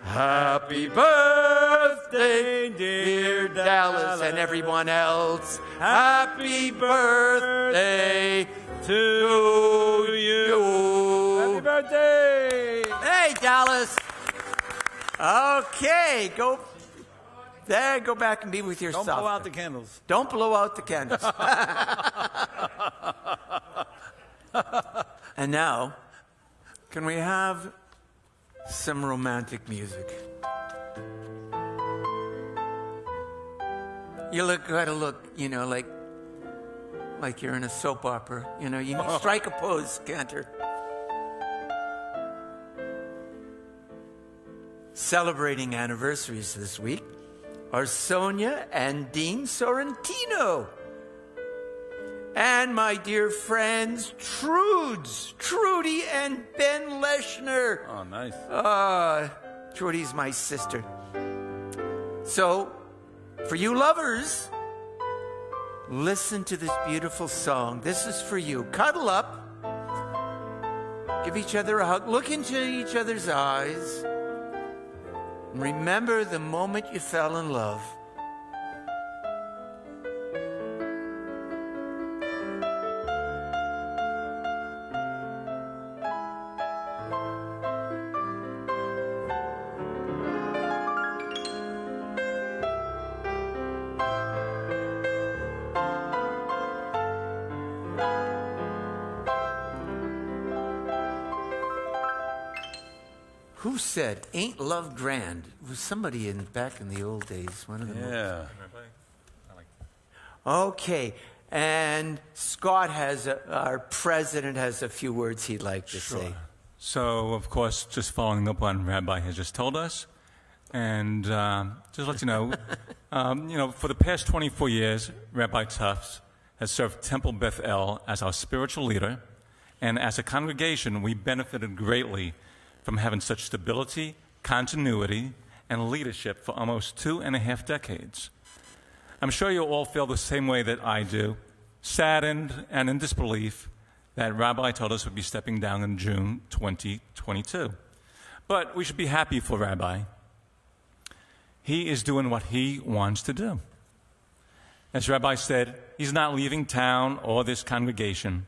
S2: Happy birthday, dear Dallas, and everyone else. Happy birthday to you.
S3: Happy birthday!
S2: Hey, Dallas. Okay, go back and be with yourself.
S3: Don't blow out the candles.
S2: Don't blow out the candles. And now, can we have some romantic music? You gotta look, like you're in a soap opera. You strike a pose, Cantor. Celebrating anniversaries this week are Sonia and Dean Sorrentino. And my dear friends, Trudy and Ben Leshner.
S3: Oh, nice.
S2: Trudy's my sister. So, for you lovers, listen to this beautiful song. This is for you. Cuddle up. Give each other a hug. Look into each other's eyes. And remember the moment you fell in love. Who said, "Ain't love grand"? It was somebody back in the old days. One of them.
S3: Yeah.
S2: Okay, and Scott our president has a few words he'd like to say.
S1: So, of course, just following up on Rabbi has just told us, and just let you know, for the past 24 years, Rabbi Tuffs has served Temple Beth El as our spiritual leader, and as a congregation, we benefited greatly from having such stability, continuity, and leadership for almost 2.5 decades. I'm sure you all feel the same way that I do, saddened and in disbelief that Rabbi told us would be stepping down in June 2022. But we should be happy for Rabbi. He is doing what he wants to do. As Rabbi said, he's not leaving town or this congregation.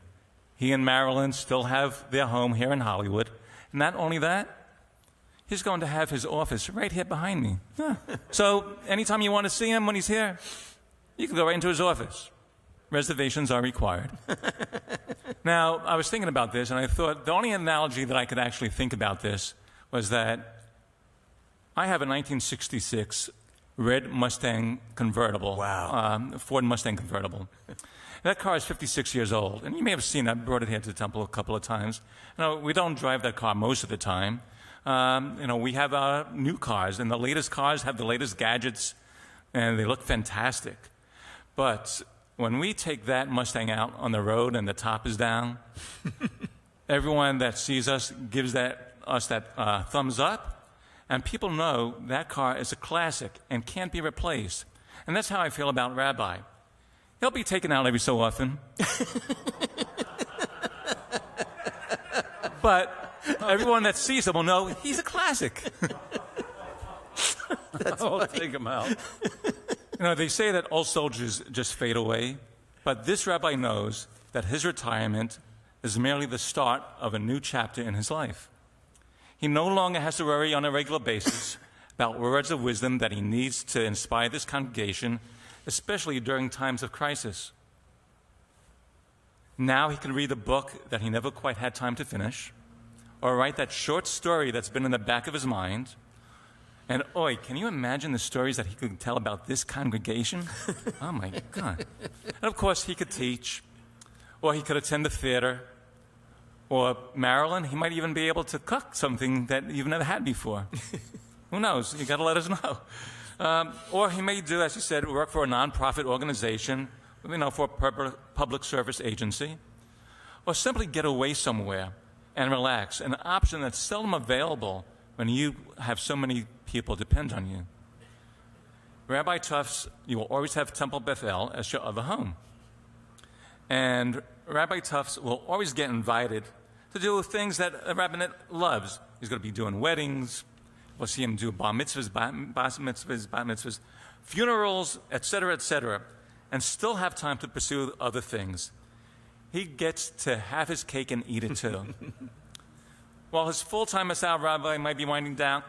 S1: He and Marilyn still have their home here in Hollywood. Not only that, he's going to have his office right here behind me. Yeah. So anytime you want to see him when he's here, you can go right into his office. Reservations are required. Now, I was thinking about this, and I thought the only analogy that I could actually think about this was that I have a 1966 red Mustang convertible.
S2: Wow.
S1: Ford Mustang convertible. That car is 56 years old, and you may have seen I brought it here to the temple a couple of times. We don't drive that car most of the time. We have new cars, and the latest cars have the latest gadgets, and they look fantastic. But when we take that Mustang out on the road and the top is down, everyone that sees us gives us that thumbs up, and people know that car is a classic and can't be replaced. And that's how I feel about Rabbi. He'll be taken out every so often. But everyone that sees him will know he's a classic.
S3: I'll take him out.
S1: They say that all soldiers just fade away, but this rabbi knows that his retirement is merely the start of a new chapter in his life. He no longer has to worry on a regular basis about words of wisdom that he needs to inspire this congregation, especially during times of crisis. Now he can read the book that he never quite had time to finish, or write that short story that's been in the back of his mind. And, can you imagine the stories that he could tell about this congregation? Oh, my God. And, of course, he could teach, or he could attend the theater, or Marilyn, he might even be able to cook something that you've never had before. Who knows? You got to let us know. Or he may do, as you said, work for a nonprofit organization, for a public service agency, or simply get away somewhere and relax, an option that's seldom available when you have so many people depend on you. Rabbi Tuffs, you will always have Temple Bethel as your other home. And Rabbi Tuffs will always get invited to do things that a rabbinate loves. He's going to be doing weddings. We'll see him do bar mitzvahs, bat mitzvahs, funerals, etc., and still have time to pursue other things. He gets to have his cake and eat it too. While his full-time Masal rabbi might be winding down,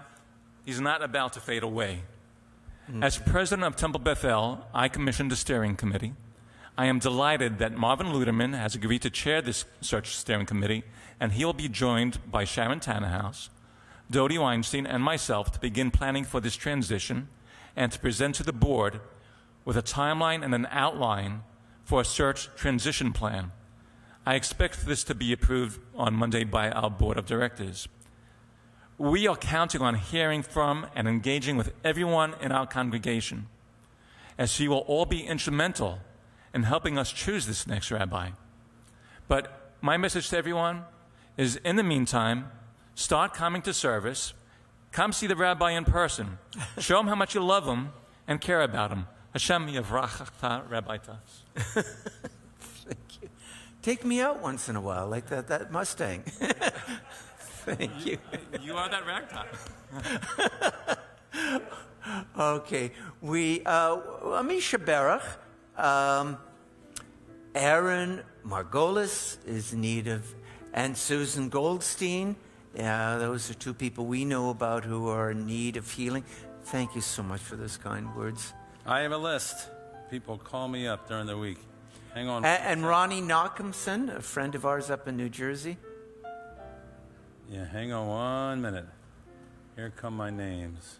S1: he's not about to fade away. As president of Temple Bethel, I commissioned a steering committee. I am delighted that Marvin Luderman has agreed to chair this search steering committee, and he will be joined by Sharon Tannenhouse, Dodie Weinstein, and myself to begin planning for this transition and to present to the board with a timeline and an outline for a search transition plan. I expect this to be approved on Monday by our board of directors. We are counting on hearing from and engaging with everyone in our congregation, as you will all be instrumental in helping us choose this next rabbi. But my message to everyone is, in the meantime, start coming to service. Come see the rabbi in person. Show him how much you love him and care about him. Hashem Yavrachta, Rabbi Tuffs.
S2: Thank you. Take me out once in a while, like that Mustang. Thank you.
S1: You are that ragtop.
S2: Okay. Amisha Berach, Aaron Margolis is in need of, and Susan Goldstein. Those are two people we know about who are in need of healing. Thank you so much for those kind words.
S3: I have a list. People call me up during the week. Hang on.
S2: And Ronnie Knockhamson, a friend of ours up in New Jersey.
S3: Yeah, hang on 1 minute. Here come my names.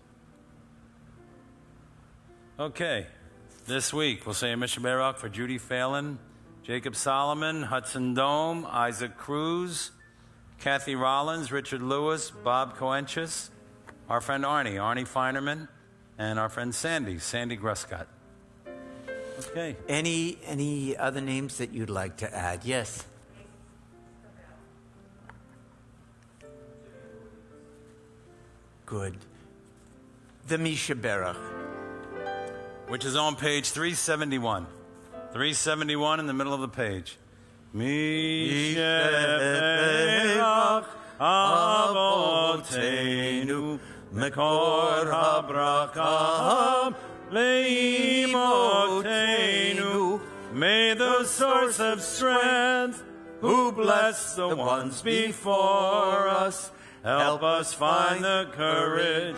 S3: Okay. This week, we'll say a Mishnah Barak for Judy Phelan, Jacob Solomon, Hudson Dome, Isaac Cruz, Kathy Rollins, Richard Lewis, Bob Coentrus, our friend Arnie Feinerman, and our friend Sandy Gruscott. Okay.
S2: Any other names that you'd like to add? Yes. Good. The Misha Berach,
S3: which is on page 371. 371 in the middle of the page. Misha Berach Avotenu Mekor HaBracham Leimotenu. May the source of strength, who bless the ones before us, help us find the courage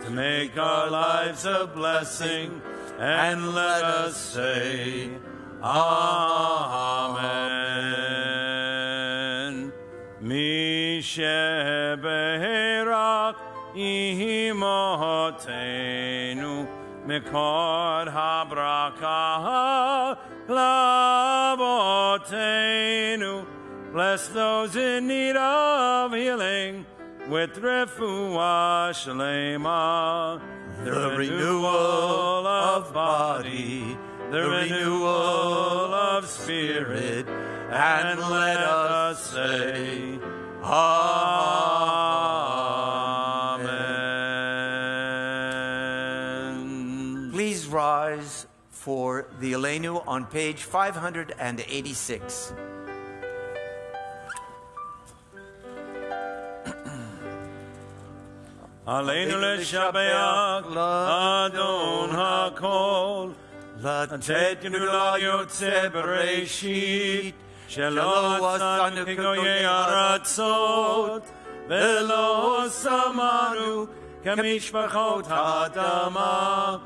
S3: to make our lives a blessing, and let us say, Amen. Mishe Be'erach Imotenu Mikor habraka lavotenu. Bless those in need of healing with refuah shlema.
S2: The renewal of body, the renewal of spirit, and let us say, Amen. Please rise for the Aleinu on page 586.
S3: Aleinu leshabeach Adon hakol, Latetinu la yotze bereshit, Shelo asanu kegoyei aratzot, Velo samanu kemishpachot ha'adama,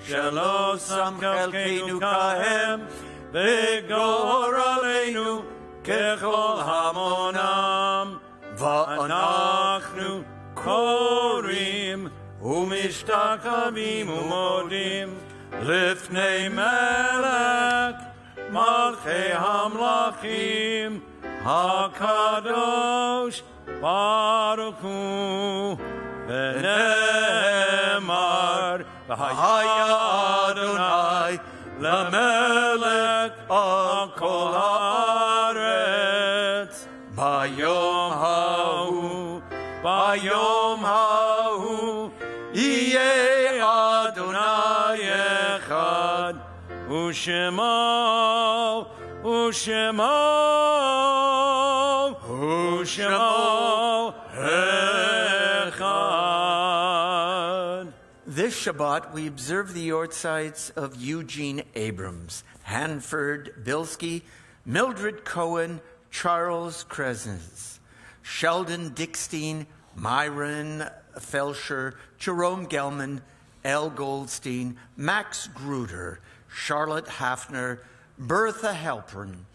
S3: Shelo sam chelkeinu kahem, Vegor aleinu kechol hamonam, Va'anachnu Korim umishtachavim umodim lifnei melech malchei hamlachim hakadosh baruch hu v'ne'emar v'haya Adonai lemelech al kol haaretz bayom ha'hu Bayom ha'hu yeh Adonai echad u'shemo echad.
S2: This Shabbat, we observe the yortzites of Eugene Abrams, Hanford Bilski, Mildred Cohen, Charles Kresnes, Sheldon Dickstein, Myron Felsher, Jerome Gelman, L. Goldstein, Max Gruder, Charlotte Hafner, Bertha Halpern,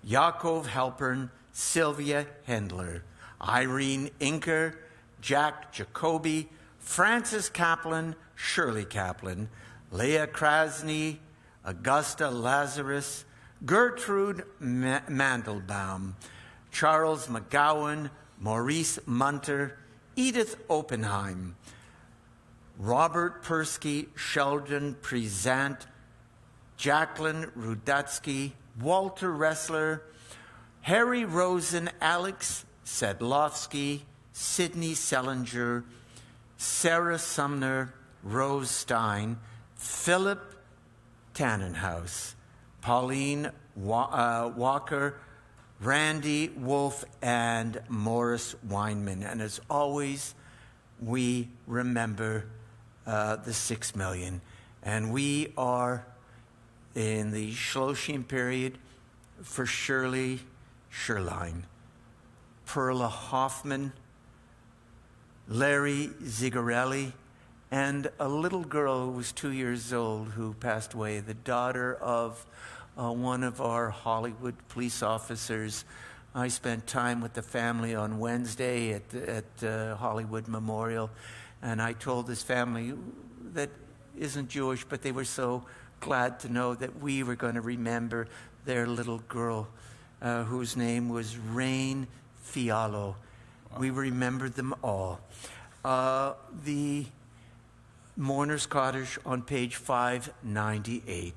S2: Yaakov Halpern, Sylvia Hendler, Irene Inker, Jack Jacoby, Francis Kaplan, Shirley Kaplan, Leah Krasny, Augusta Lazarus, Gertrude Mandelbaum, Charles McGowan, Maurice Munter, Edith Oppenheim, Robert Persky, Sheldon Prezant, Jacqueline Rudatsky, Walter Ressler, Harry Rosen, Alex Sedlovsky, Sidney Selinger, Sarah Sumner, Rose Stein, Philip Tannenhaus, Pauline Walker, Randy Wolf, and Morris Weinman. And as always, we remember the 6 million. And we are in the Shloshim period for Shirley Sherline, Perla Hoffman, Larry Zigarelli, and a little girl who was 2 years old who passed away, the daughter of one of our Hollywood police officers. I spent time with the family on Wednesday at Hollywood Memorial, and I told this family that isn't Jewish, but they were so glad to know that we were going to remember their little girl, whose name was Rain Fialo. Wow. We remembered them all. The Mourner's Cottage on page 598.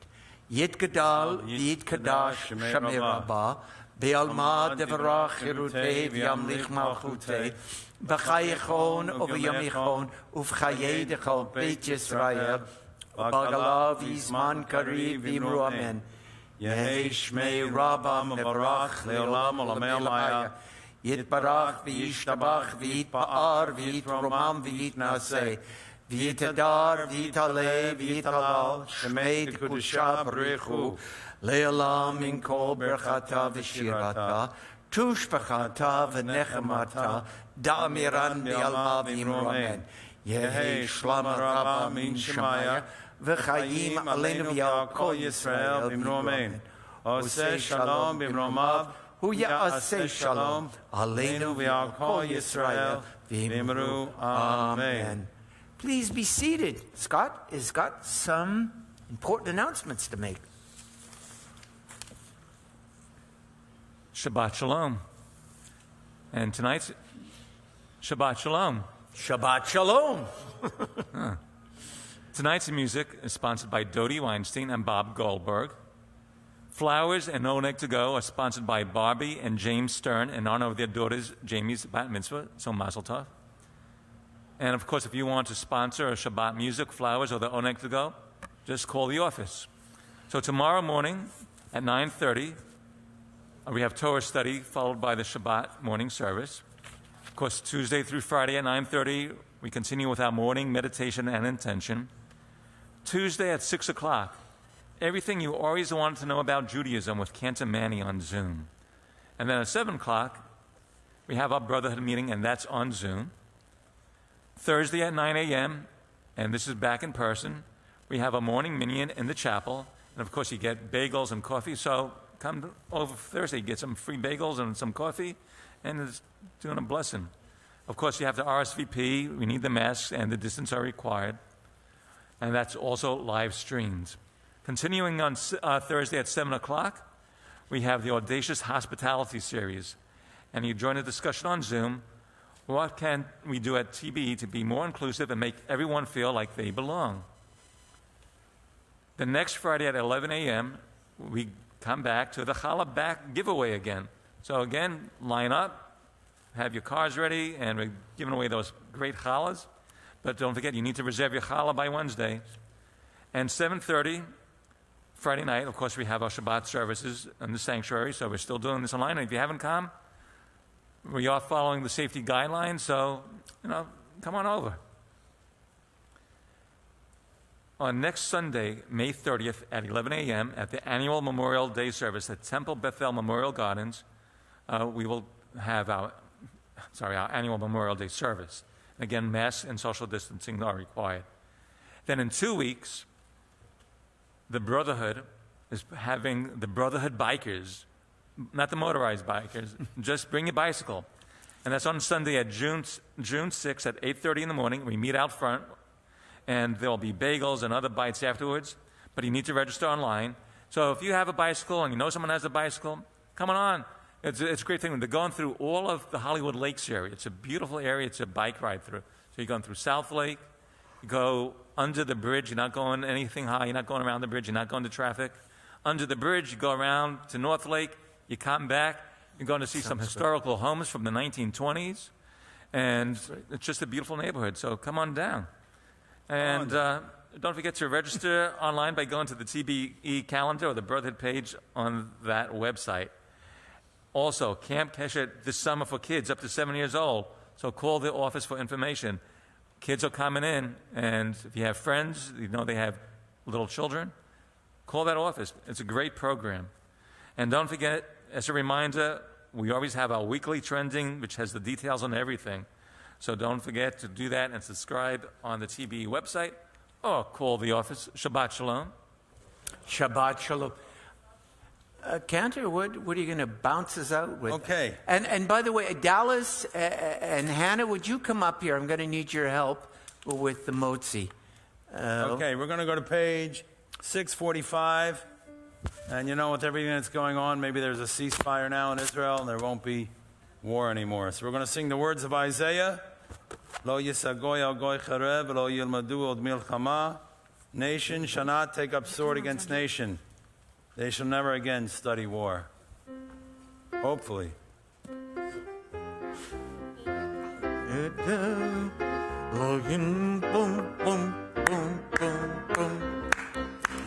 S2: Yitgadal Yitkadash Shemei Rabbah Be'alma Devarach Chirutei V'yamlich Malchutei B'chayichon Uv'yamichon Uv'chayei Dechol Beit Yisrael B'agalav Yizman Kariv V'imru Amen. Yehi Shmei Rabbah Mevarach Le'olam Olamei Maya Yitbarach V'yishtabach V'yitpa'ar V'yitromam V'yitnaseh V'yitadar, v'yitaleh, v'yitalal, shemei t'kudusha b'richu, le'olam min kol berchata v'shirata, tushpachata v'nechemata, da'amiran bi'alma v'imru amen. Yehi shlama rabba min shemaya, v'chayim aleinu v'yal kol Yisrael v'imru amen. Oseh shalom b'imromav, hu ya'aseh shalom, aleinu v'yal kol Yisrael v'imru amen. Please be seated. Scott has got some important announcements to make.
S1: Shabbat Shalom. And tonight's Shabbat Shalom.
S2: Shabbat Shalom.
S1: Tonight's music is sponsored by Dodie Weinstein and Bob Goldberg. Flowers and No Egg to Go are sponsored by Barbie and James Stern in honor of their daughter's Jamie's bat mitzvah, so mazel tov. And of course, if you want to sponsor a Shabbat music, flowers, or the No Egg to Go, just call the office. So tomorrow morning at 9:30, we have Torah study followed by the Shabbat morning service. Of course, Tuesday through Friday at 9:30, we continue with our morning meditation and intention. Tuesday at 6 o'clock, everything you always wanted to know about Judaism with Cantor Manny on Zoom. And then at 7 o'clock, we have our Brotherhood meeting, and that's on Zoom. Thursday at 9 a.m., and this is back in person, we have a morning minyan in the chapel. And of course, you get bagels and coffee. So come over Thursday, get some free bagels and some coffee, and it's doing a blessing. Of course, you have to RSVP. We need the masks, and the distance are required. And that's also live streamed. Continuing on Thursday at 7 o'clock, we have the Audacious Hospitality Series. And you join the discussion on Zoom. What can we do at TBE to be more inclusive and make everyone feel like they belong? The next Friday at 11 a.m., we come back to the Challah back giveaway again. So again, line up, have your cars ready, and we're giving away those great challahs. But don't forget, you need to reserve your challah by Wednesday. And 7:30, Friday night, of course, we have our Shabbat services in the sanctuary, so we're still doing this online. And if you haven't come, we are following the safety guidelines, so, come on over. On next Sunday, May 30th at 11 a.m. at the annual Memorial Day service at Temple Bethel Memorial Gardens, we will have our annual Memorial Day service. Again, masks and social distancing are required. Then in 2 weeks, the Brotherhood is having the Brotherhood Bikers, not the motorized bikers, just bring your bicycle. And that's on Sunday at June 6th at 8:30 in the morning. We meet out front, and there'll be bagels and other bites afterwards, but you need to register online. So if you have a bicycle and you know someone has a bicycle, come on. It's a great thing. They're going through all of the Hollywood Lakes area. It's a beautiful area. It's a bike ride through. So you're going through South Lake. You go under the bridge. You're not going anything high. You're not going around the bridge. You're not going to traffic. Under the bridge, you go around to North Lake. You come back. You're going to see some historical homes from the 1920s. And it's just a beautiful neighborhood. So come on down. And don't forget to register online by going to the TBE calendar or the Brotherhood page on that website. Also, Camp Keshet this summer for kids up to 7 years old. So call the office for information. Kids are coming in, and if you have friends, they have little children, call that office. It's a great program. And don't forget, as a reminder, we always have our weekly trending, which has the details on everything. So don't forget to do that and subscribe on the TBE website or call the office. Shabbat Shalom.
S2: Shabbat Shalom. Cantor, what are you going to bounce us out with?
S3: Okay.
S2: And by the way, Dallas and Hannah, would you come up here? I'm going to need your help with the motzi.
S3: Okay, we're going to go to page 645. And with everything that's going on, maybe there's a ceasefire now in Israel and there won't be war anymore. So we're going to sing the words of Isaiah. Lo yisagoy al goy charev, lo yilmadu od milchama. Nation shall not take up sword against nation. They shall never again study war. Hopefully.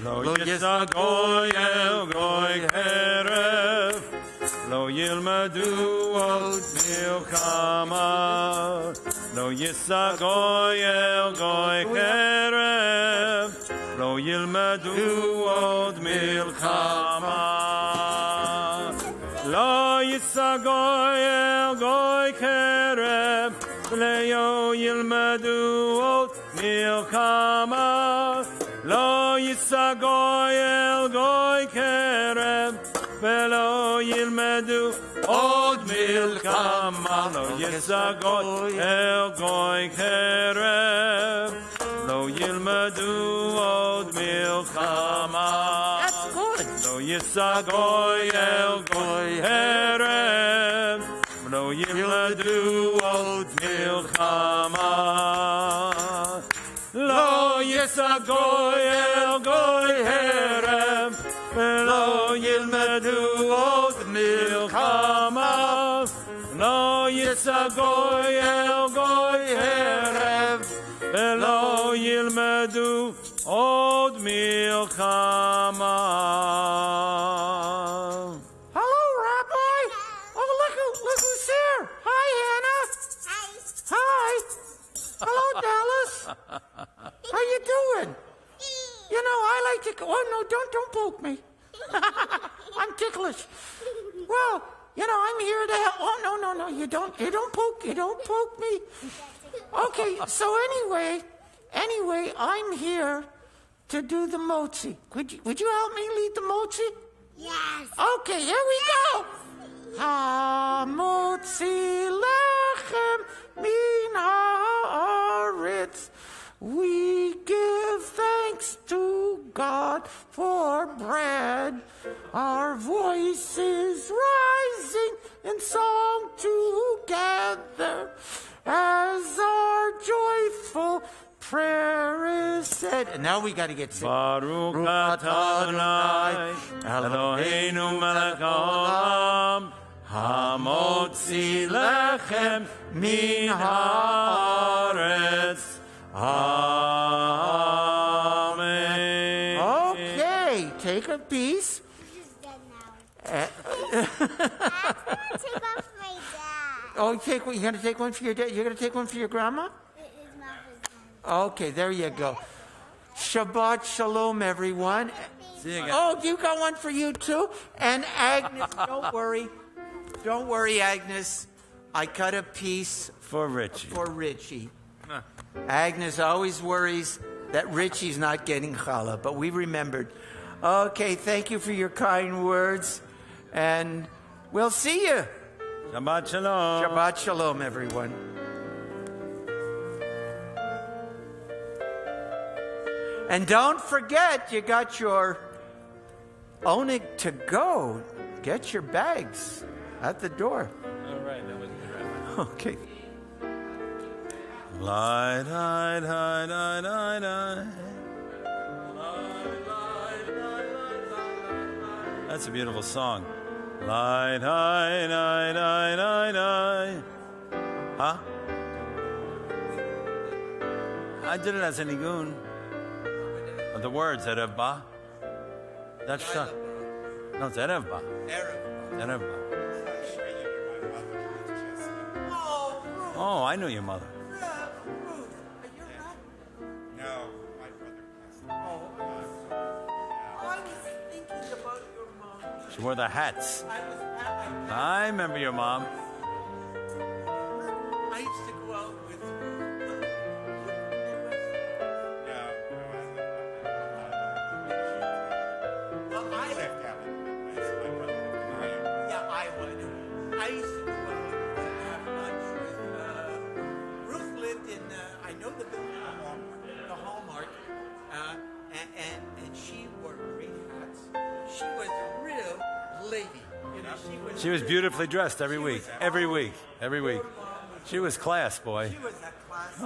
S3: Lo yisagoy el goy charev, lo yilmadu od milchama. Lo yisagoy el goy charev, lo yilmadu od milchama. Lo yisagoy el goy charev, lo yilmadu od milchama. Lo yisagoy el goy charev, ולא ילמדו עוד מלחמה, לא יסגוי אל גוי חרב, לא ילמדו עוד מלחמה.
S2: That's good.
S3: לא יסגוי אל גוי חרב, לא ילמדו עוד מלחמה. לא יסגוי אל גוי חרב, ולא ילמדו עוד מלחמה. לא יסגוי אל גוי חרב, ולא ילמדו עוד מלחמה.
S2: Hello, Rabbi. Oh, look who's here. Hi, Hannah. Hi. Hello, Dallas. How you doing? You know, I like to. Oh no, don't poke me. I'm ticklish. Well, you know, I'm here to help. Oh no, you don't poke me. Okay, so anyway, I'm here to do the motzi. Would you help me lead the motzi?
S4: Yes.
S2: Okay, here we go. Ha-motzi lechem min haaretz. We give thanks to God for bread. Our voices rising in song together as our joyful prayer is said. And now we got to get sick.
S3: Baruch atah Adonai Eloheinu melech haolam hamotzi lechem min haaretz. Amen.
S2: Okay, take a piece.
S4: He's dead now. I'm gonna take one for my dad.
S2: Oh, you're going to take one for your dad? You're going to take one for your grandma?
S4: His mouth is done.
S2: Okay, there you go. Shabbat shalom, everyone.
S3: See you again.
S2: Oh, you got one for you too? And Agnes, don't worry. Don't worry, Agnes. I cut a piece
S3: For Richie.
S2: for Richie. Agnes always worries that Richie's not getting challah, but we remembered. Okay, thank you for your kind words, and we'll see you.
S3: Shabbat shalom.
S2: Shabbat shalom, everyone. And don't forget, you got your Onig to go. Get your bags at the door.
S3: All right, that was good.
S2: Okay.
S3: Light, light, light, light, light, light. That's a beautiful song. Light, light, light, light, light, light. Huh? I did it as a nigun. The words, Erev Ba. That's shah. No, it's Erev Ba. Erev Ba. Oh, I know your mother.
S5: No, my brother passed away.
S2: I was thinking about your mom.
S3: She wore the hats.
S2: I
S3: remember your mom.
S2: used to go out with Well, I
S5: left out. My brother lived in Iowa.
S2: Yeah, Iowa. I used to go out and have lunch with Ruth lived in I know the building, the Hallmark, and she wore green hats. She was a real lady. You know,
S3: She was beautifully dressed every week. Every week. Every week. She was class, boy.
S2: She was a class.